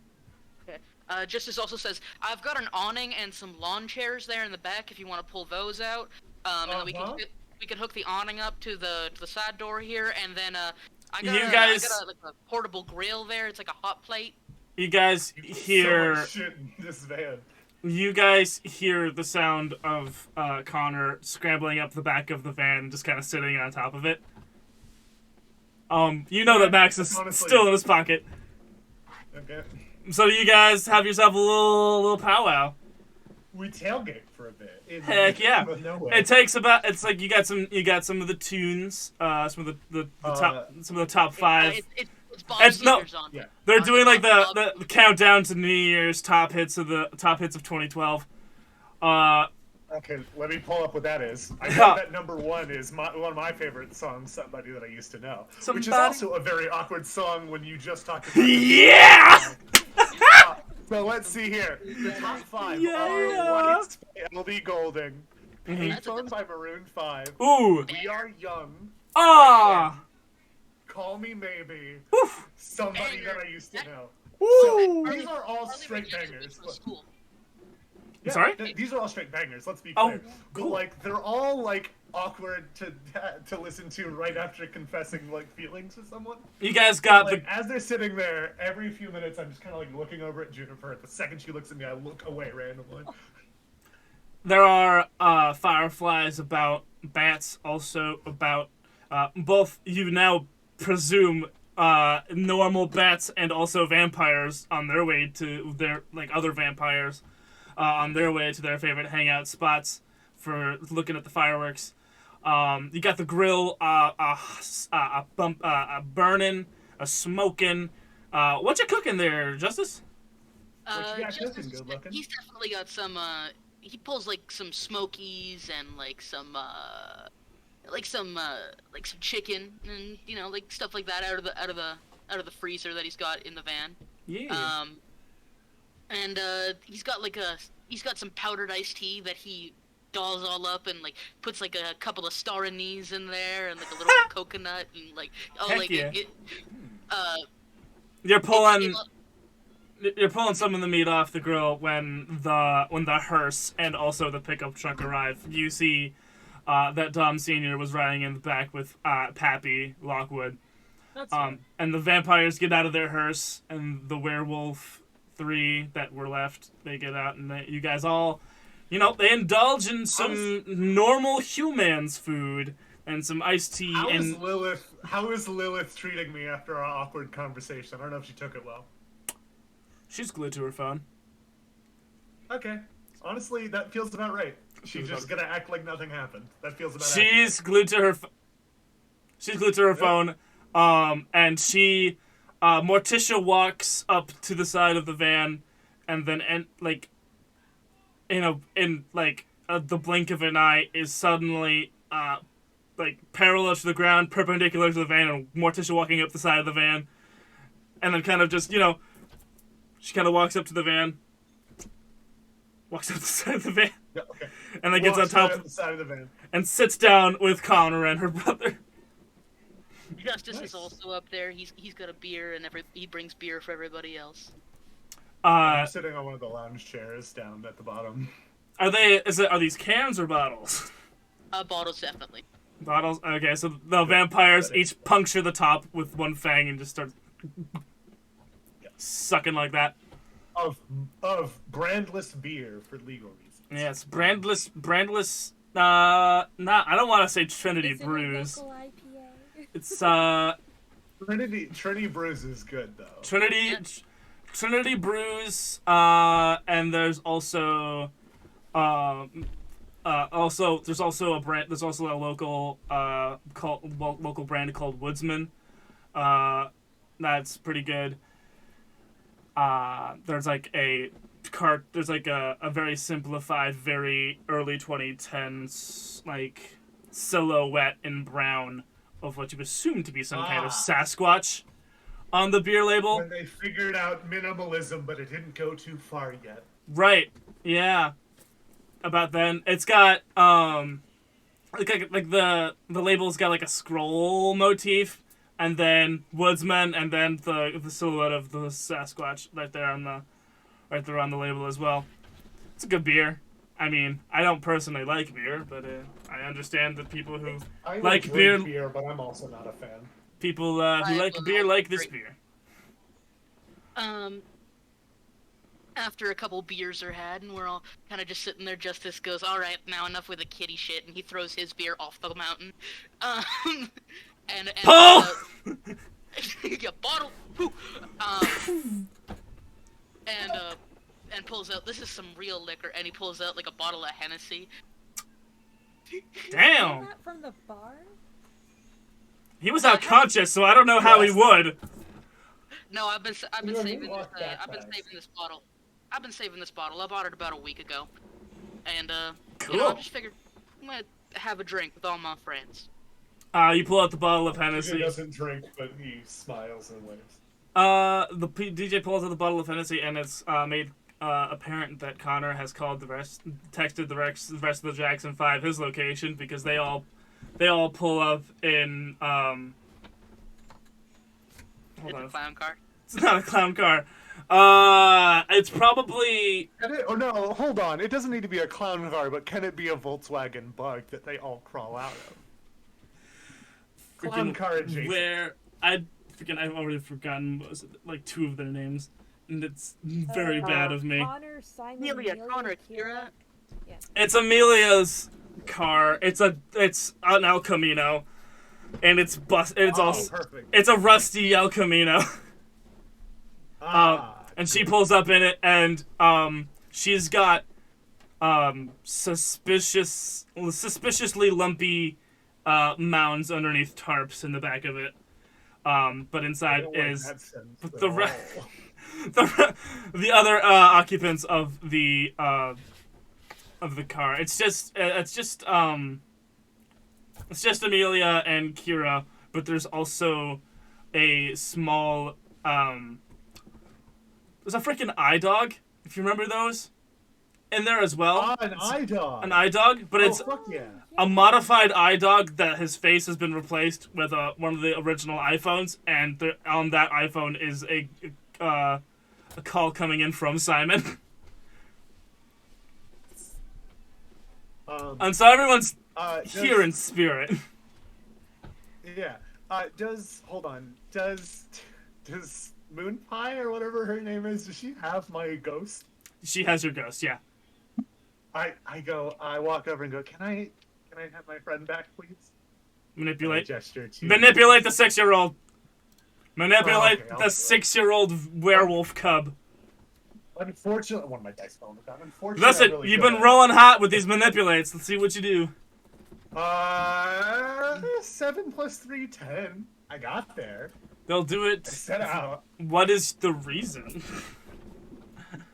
Justice also says, I've got an awning and some lawn chairs there in the back if you want to pull those out. And then we can hook the awning up to the side door here, and then I got a portable grill there. It's like a hot plate. You guys hear So much shit in this van. you guys hear the sound of Connor scrambling up the back of the van, just kind of sitting on top of it. You know that Max is Honestly. still in his pocket. Okay. So you guys have yourself a little powwow. We tailgate for a bit. In Heck yeah! the nowhere. It takes about. It's like you got some of the tunes, some of the top five. It's Bob It's- no. Seger's on. Yeah. They're doing like the countdown to New Year's top hits of 2012. Okay, let me pull up what that is. I know Yeah. that number one is one of my favorite songs, Somebody That I Used to Know. Which is Somebody- also a very awkward song when you just talked about Yeah! So let's see here. The top five Yeah. are Lights by LD Goulding, Mhm. Payphone by Maroon 5, Ooh! We Are Young, Ah! Call Me Maybe, Oof! Somebody That I Used to Know. Ooh! These are all Harley straight Race bangers. was cool. Yeah, Sorry? These are all straight bangers. Let's be Oh, clear. But cool. like, they're all like awkward to listen to right after confessing like feelings to someone. You guys got Like, the. as they're sitting there, every few minutes, I'm just kind of like looking over at Juniper. The second she looks at me, I look away randomly. There are fireflies about, bats also about. Both you now presume normal bats and also vampires on their way to their other vampires on their way to their favorite hangout spots for looking at the fireworks. You got the grill burning, a smoking. What you cooking there, Justice? What you got Justice, cooking, good looking? he's definitely got some. He pulls like some smokies and like some chicken and like stuff like that out of the freezer that he's got in the van. Yeah. And he's got some powdered iced tea that he dolls all up and like puts like a couple of star anise in there and like a little bit of coconut and like Heck yeah. it- You're pulling some of the meat off the grill when the hearse and also the pickup truck arrive. You see that Dom Senior was riding in the back with Pappy Lockwood. That's fine. And the vampires get out of their hearse, and the werewolf 3 that were left, they get out, and you guys all, they indulge in some normal humans food and some iced tea. How is Lilith treating me after our awkward conversation? I don't know if she took it well. She's glued to her phone. Okay. Honestly, that feels about right. She's just gonna act like nothing happened. That feels about She's glued to her. She's glued to her phone. And she Morticia walks up to the side of the van, and then in the blink of an eye is suddenly parallel to the ground, perpendicular to the van, and Morticia walking up the side of the van, and then kind of just she kind of walks up to the van, walks up the side of the van, Okay. and then gets on top of the side of the van and sits down with Connor and her brother. Justice is also up there. He's got a beer, and he brings beer for everybody else. I'm sitting on one of the lounge chairs down at the bottom. Are these cans or bottles? Bottles, definitely. Bottles? Okay, so the vampires each puncture the top with one fang and just start sucking like that. Of brandless beer for legal reasons. Yes, brandless, I don't want to say Trinity Is it a Brews. local IPA? It's, Trinity Brews is good, though. Trinity Brews, and there's also, there's also a local, local brand called Woodsman. That's pretty good. There's like a very simplified, very early 2010s, like, silhouette in brown of what you assume to be some kind of Sasquatch on the beer label. When they figured out minimalism, but it didn't go too far yet. Right. Yeah. About then, it's got the label's got like a scroll motif, and then Woodsman, and then the silhouette of the Sasquatch right there on the label as well. It's a good beer. I mean, I don't personally like beer, but I understand that people who like beer, but I'm also not a fan. People who like beer like this beer. After a couple beers are had, and we're all kind of just sitting there, Justice goes, "All right, now enough with the kitty shit," and he throws his beer off the mountain. And Paul! Yeah, bottle. And pulls out. This is some real liquor, and he pulls out like a bottle of Hennessy. Damn. That from the bar? He was unconscious, so I don't know how he would. No, I've been saving this bottle. I've been saving this bottle. I bought it about a week ago, and cool. I just figured I'm gonna have a drink with all my friends. You pull out the bottle of Hennessy. He doesn't drink, but he smiles and waves. The DJ pulls out the bottle of Hennessy, and it's made apparent that Connor has texted the rest of the Jackson 5 his location, because they all pull up in It's a clown car. It's not a clown car. It's probably. Oh no! Hold on. It doesn't need to be a clown car, but can it be a Volkswagen Bug that they all crawl out of? Clown car adjacent. Where I've already forgotten like two of their names, and it's very bad of me. Connor, Simon, Amelia, Connor, Kira. Yeah. It's Amelia's car. It's an El Camino, and it's also perfect. It's a rusty El Camino. And she pulls up in it, and she's got suspiciously lumpy mounds underneath tarps in the back of it. But inside is the other occupants of the car. It's just Amelia and Kira, but there's also a small there's a freaking eye dog, if you remember those, in there as well. An eye dog. An eye dog, but it's a modified eye dog that his face has been replaced with one of the original iPhones, and on that iPhone is a call coming in from Simon. And so everyone's here in spirit. Yeah. Does Moon Pie or whatever her name is, does she have my ghost? She has your ghost, yeah. I walk over and go, Can I have my friend back, please? Manipulate. Gesture to Manipulate the 6-year-old. Manipulate okay, the 6-year-old werewolf cub. Unfortunately, one of my dice fell on the ground. Unfortunately, Listen, really you've been rolling hot with these manipulates. Let's see what you do. 7 + 3, 10. I got there. They'll do it. Set out. What is the reason?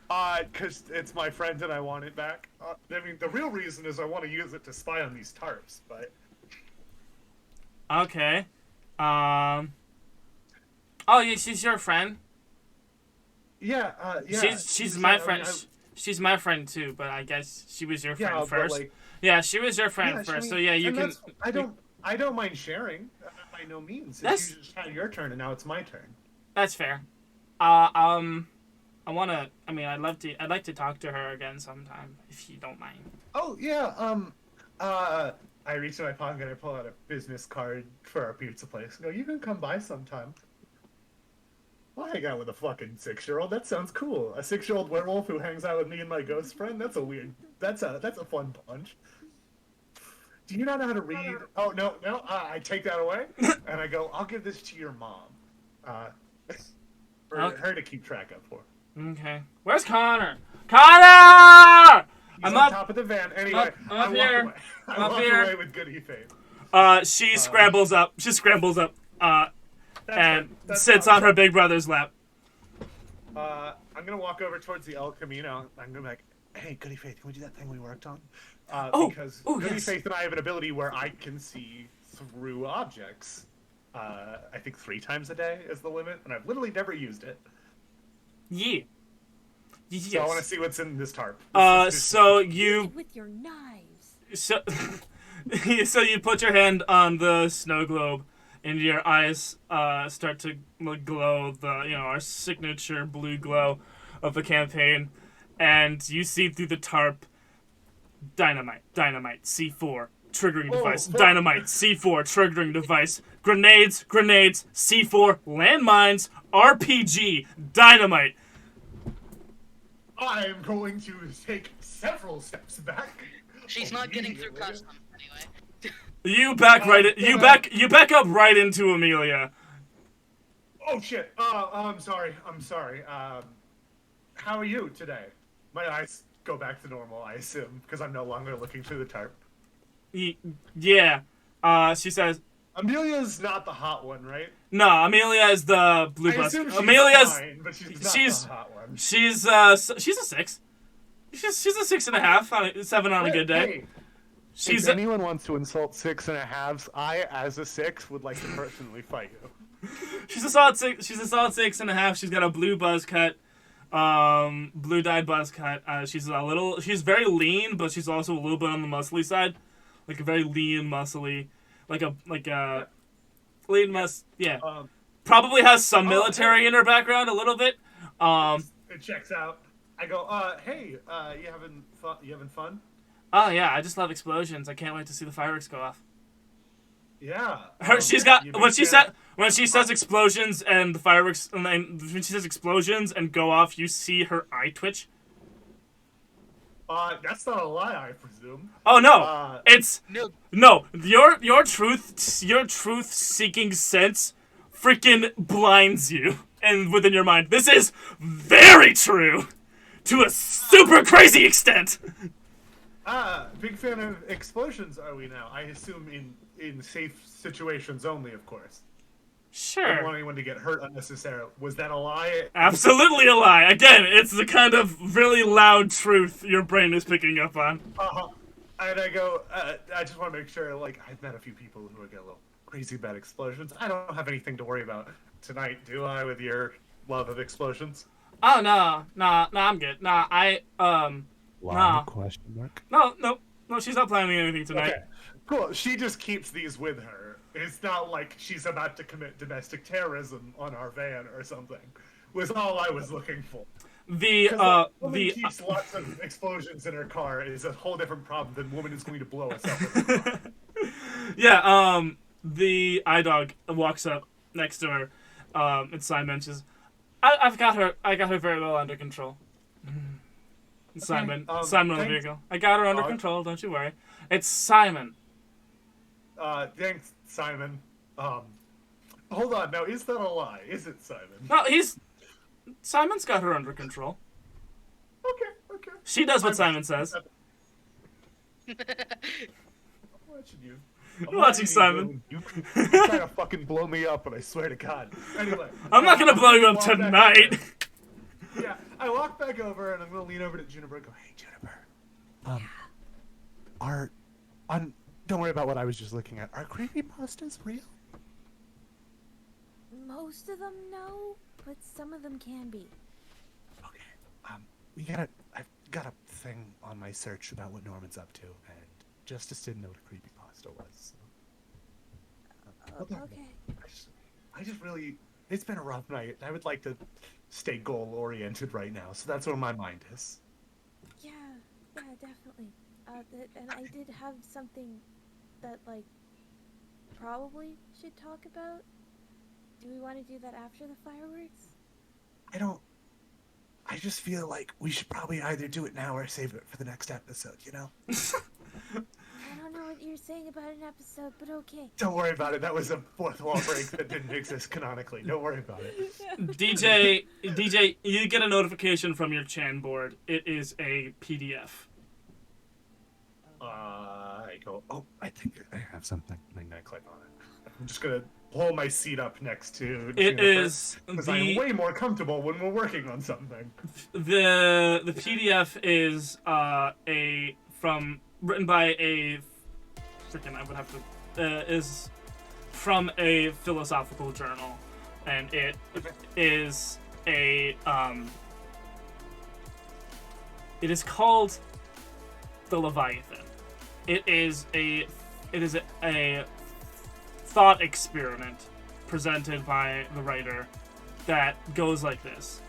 Because it's my friend and I want it back. I mean, the real reason is I want to use it to spy on these tarps, but... Okay. Oh, yeah, she's your friend? Yeah, She's my friend. She's my friend, too, but I guess she was your friend first. Like, yeah, she was your friend first, so yeah, you can... I don't mind sharing, by no means. It's you just had your turn, and now it's my turn. That's fair. I'd like to talk to her again sometime, if you don't mind. Oh, yeah, I reach in my pocket and I pull out a business card for our pizza place. No, you can come by sometime. I'll hang out with a fucking 6-year-old. That sounds cool. A 6-year-old werewolf who hangs out with me and my ghost friend? That's a fun bunch. Do you not know how to read? Oh, no, I take that away, and I go, I'll give this to your mom. For her to keep track of for. Okay. Where's Connor? Connor! He's on top of the van. Anyway, I walk away with goody faith. She scrambles up. And sits on her big brother's lap. I'm gonna walk over towards the El Camino. I'm gonna be like, hey, Goody Faith, can we do that thing we worked on? Because Goody Faith and I have an ability where I can see through objects. I think 3 times a day is the limit, and I've literally never used it. Yeah. Yes. So I want to see what's in this tarp. So you... With your knives. So you put your hand on the snow globe, and your eyes start to glow our signature blue glow of the campaign, and you see through the tarp dynamite, C4, triggering device, dynamite, C4, triggering device, grenades, C4, landmines, RPG, dynamite. I am going to take several steps back. She's not getting through custom anyway. You back up right into Amelia. Oh shit! I'm sorry. How are you today? My eyes go back to normal, I assume, because I'm no longer looking through the tarp. Yeah. She says. Amelia's not the hot one, right? No, Amelia is the blue bus. Amelia's fine, but she's not the hot one. She's a 6. She's a 6.5, 7 on a good day. Hey, if anyone wants to insult 6.5s, I, as a 6, would like to personally fight you. She's a solid 6. She's a solid 6.5. She's got a blue buzz cut, blue dyed buzz cut. She's very lean, but she's also a little bit on the muscly side, like a very lean, muscly, like a lean yeah. Probably has some military in her background, a little bit. It checks out. I go, hey, you having fun? Oh yeah, I just love explosions. I can't wait to see the fireworks go off. Yeah. She's got when she says explosions and the fireworks, and then when she says explosions and go off, you see her eye twitch. That's not a lie, I presume. Oh no, no. Your truth-seeking sense freaking blinds you, and within your mind, this is very true, to a super crazy extent. Big fan of explosions, are we now? I assume in safe situations only, of course. Sure. I don't want anyone to get hurt unnecessarily. Was that a lie? Absolutely a lie. Again, it's the kind of really loud truth your brain is picking up on. And I go, I just want to make sure, I've met a few people who get a little crazy about explosions. I don't have anything to worry about tonight, do I, with your love of explosions? Oh, no, I'm good. Question mark? No, she's not planning anything tonight. Okay, cool. She just keeps these with her. It's not like she's about to commit domestic terrorism on our van or something. Was all I was looking for. The keeps lots of explosions in her car is a whole different problem than woman is going to blow herself up. Yeah, the eye dog walks up next to her, and Simon says, I got her very well under control. Simon on the vehicle. I got her under control, don't you worry. It's Simon. Thanks, Simon. Hold on, now is that a lie? Is it Simon? No, Simon's got her under control. Okay. She does what Simon says. I'm watching you. I'm watching Simon. You trying to fucking blow me up, but I swear to God. Anyway. I'm not gonna blow you up tonight. Yeah, I walk back over and I'm gonna lean over to Juniper and go, "Hey, Juniper. Don't worry about what I was just looking at. Are creepypastas real?" Most of them, no, but some of them can be. Okay. I've got a thing on my search about what Norman's up to, and Justice didn't know what a creepypasta was. So. Okay. I just really, it's been a rough night. I would like to stay goal-oriented right now, so that's where my mind is. Yeah, definitely. And I did have something that, like, probably should talk about. Do we want to do that after the fireworks? I just feel like we should probably either do it now or save it for the next episode, you know? I don't know what you're saying about an episode, but okay. Don't worry about it. That was a fourth wall break that didn't exist canonically. Don't worry about it. DJ, you get a notification from your Chan board. It is a PDF. I go, oh, I think I have something. And I click on it. I'm just going to pull my seat up next to It Juniper, is because I'm way more comfortable when we're working on something. The PDF is written by a freaking, I would have to is from a philosophical journal, and it is it is called the Leviathan. It is a thought experiment presented by the writer that goes like this.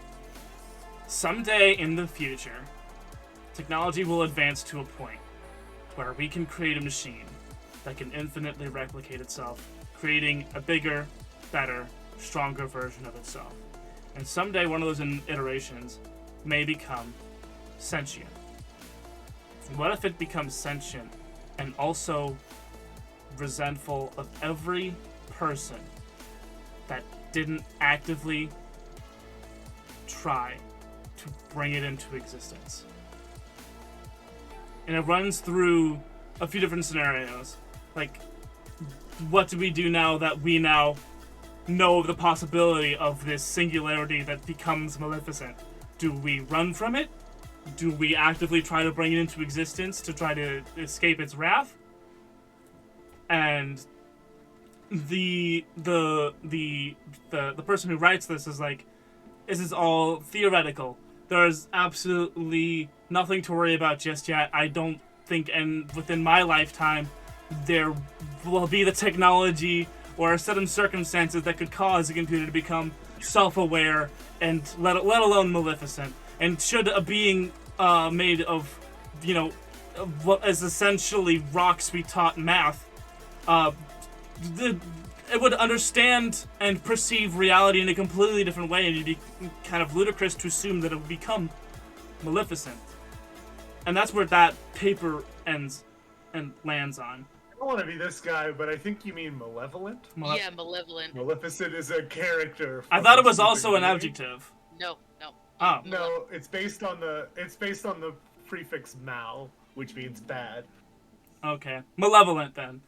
Someday in the future, technology will advance to a point where we can create a machine that can infinitely replicate itself, creating a bigger, better, stronger version of itself. And someday one of those iterations may become sentient. What if it becomes sentient and also resentful of every person that didn't actively try to bring it into existence? And it runs through a few different scenarios. Like, what do we do now that we now know the possibility of this singularity that becomes Maleficent? Do we run from it? Do we actively try to bring it into existence to try to escape its wrath? And the person who writes this is like, this is all theoretical. There's absolutely nothing to worry about just yet. I don't think, and within my lifetime, there will be the technology or certain circumstances that could cause a computer to become self-aware and let alone maleficent. And should a being made of, what is essentially rocks we taught math, it would understand and perceive reality in a completely different way, and it'd be kind of ludicrous to assume that it would become Maleficent. And that's where that paper ends and lands on. I don't want to be this guy, but I think you mean malevolent? Yeah, malevolent. Maleficent is a character. I thought it was also an adjective. No. Oh. No, it's based on the prefix mal, which means bad. Okay. Malevolent, then.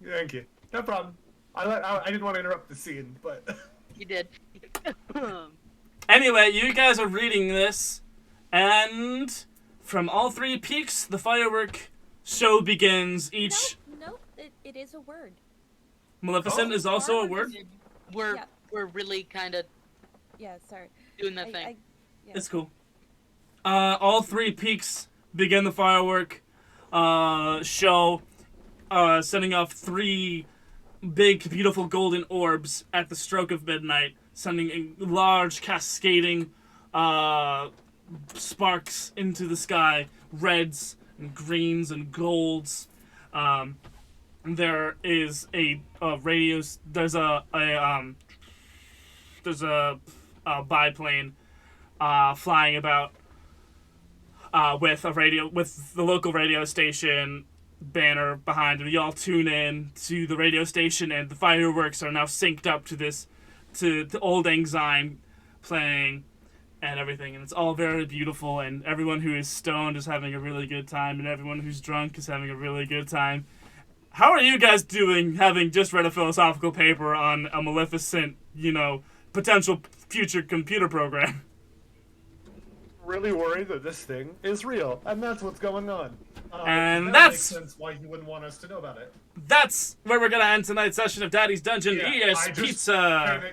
Thank you. No problem. I didn't want to interrupt the scene, but... You did. Anyway, you guys are reading this, and from all three peaks, the firework show begins. Nope, it is a word. Maleficent is also a word? We're really kind of... Yeah, sorry. Doing that thing. Yeah. It's cool. All three peaks begin the firework show, sending off three big, beautiful golden orbs at the stroke of midnight, sending a large cascading sparks into the sky, reds and greens and golds. There is a radio. There's a biplane flying about with the local radio station banner behind it. You all tune in to the radio station, and the fireworks are now synced up to the Old Lang Syne playing and everything, and it's all very beautiful, and everyone who is stoned is having a really good time, and everyone who's drunk is having a really good time. How are you guys doing, having just read a philosophical paper on a maleficent, potential future computer program? Really worried that this thing is real, and that's what's going on. And that makes sense why you wouldn't want us to know about it. That's where we're gonna end tonight's session of Daddy's Dungeon Espizza.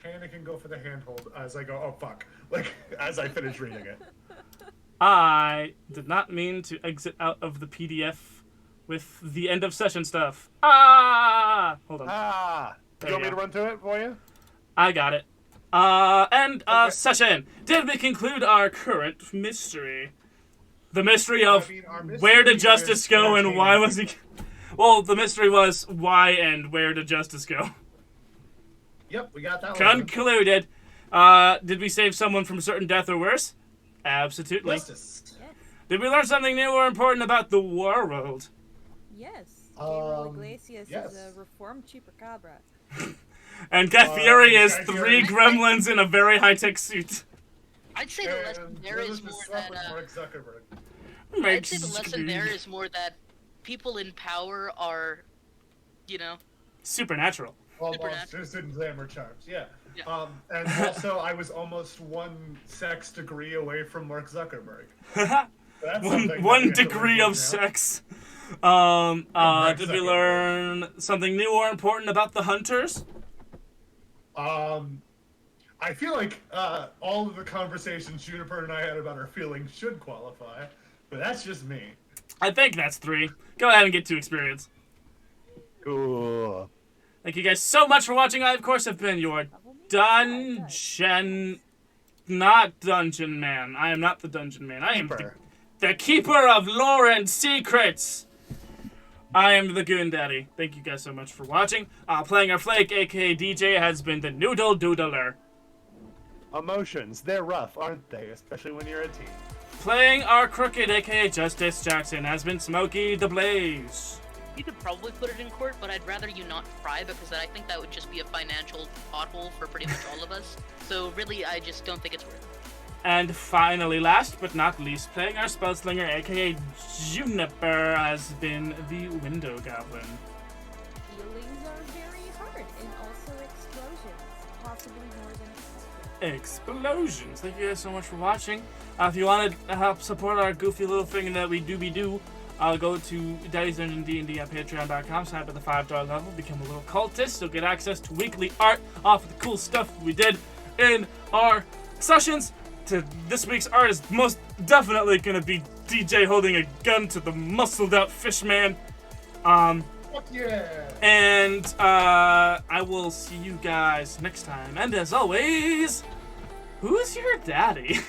Panic and go for the handhold as I go, oh fuck, like, as I finish reading it. I did not mean to exit out of the PDF with the end of session stuff. Hold on. Do you want me to run through it for you? I got it. Session. Did we conclude our current mystery? The mystery of where did Justice go and why was he... Well, the mystery was why and where did Justice go? Yep, we got that one. Concluded. Did we save someone from certain death or worse? Absolutely. Justice. Yes. Did we learn something new or important about the world? Yes. Gabriel Iglesias yes. is a reformed chupacabra. And Cat Fury is three gremlins in a very high-tech suit. I'd say the lesson there is more that. Mark Zuckerberg. I'd say the lesson there is more that people in power are, supernatural. Almost just in glamour charms, yeah. Yeah. And also, I was almost one sex degree away from Mark Zuckerberg. one degree of sex. Did we learn something new or important about the hunters? I feel like all of the conversations Juniper and I had about our feelings should qualify, but that's just me. I think that's 3. Go ahead and get 2 experience. Cool. Thank you guys so much for watching. I, of not Dungeon Man. I am not the Dungeon Man. I am the Keeper of Lore and Secrets. I am the Goon Daddy. Thank you guys so much for watching. Playing our Flake, aka DJ, has been the thenoodldoodler. Emotions, they're rough, aren't they? Especially when you're a teen. Playing our Crooked, aka Justice Jackson, has been smokytheblaze. You could probably put it in court, but I'd rather you not try because I think that would just be a financial pothole for pretty much all of us. So really, I just don't think it's worth it. And finally, last but not least, playing our Spellslinger, aka Juniper, has been the Windowgoblin. Feelings are very hard, and also explosions, possibly more than expected. Explosions! Thank you guys so much for watching. If you want to help support our goofy little thing that we do, go to Daddy's Dungeon D&D at patreon.com, sign up at the $5 level, become a little cultist, you'll get access to weekly art off of the cool stuff we did in our sessions. This week's art is most definitely going to be DJ holding a gun to the muscled out fish man. Fuck yeah! And I will see you guys next time. And as always, who's your daddy?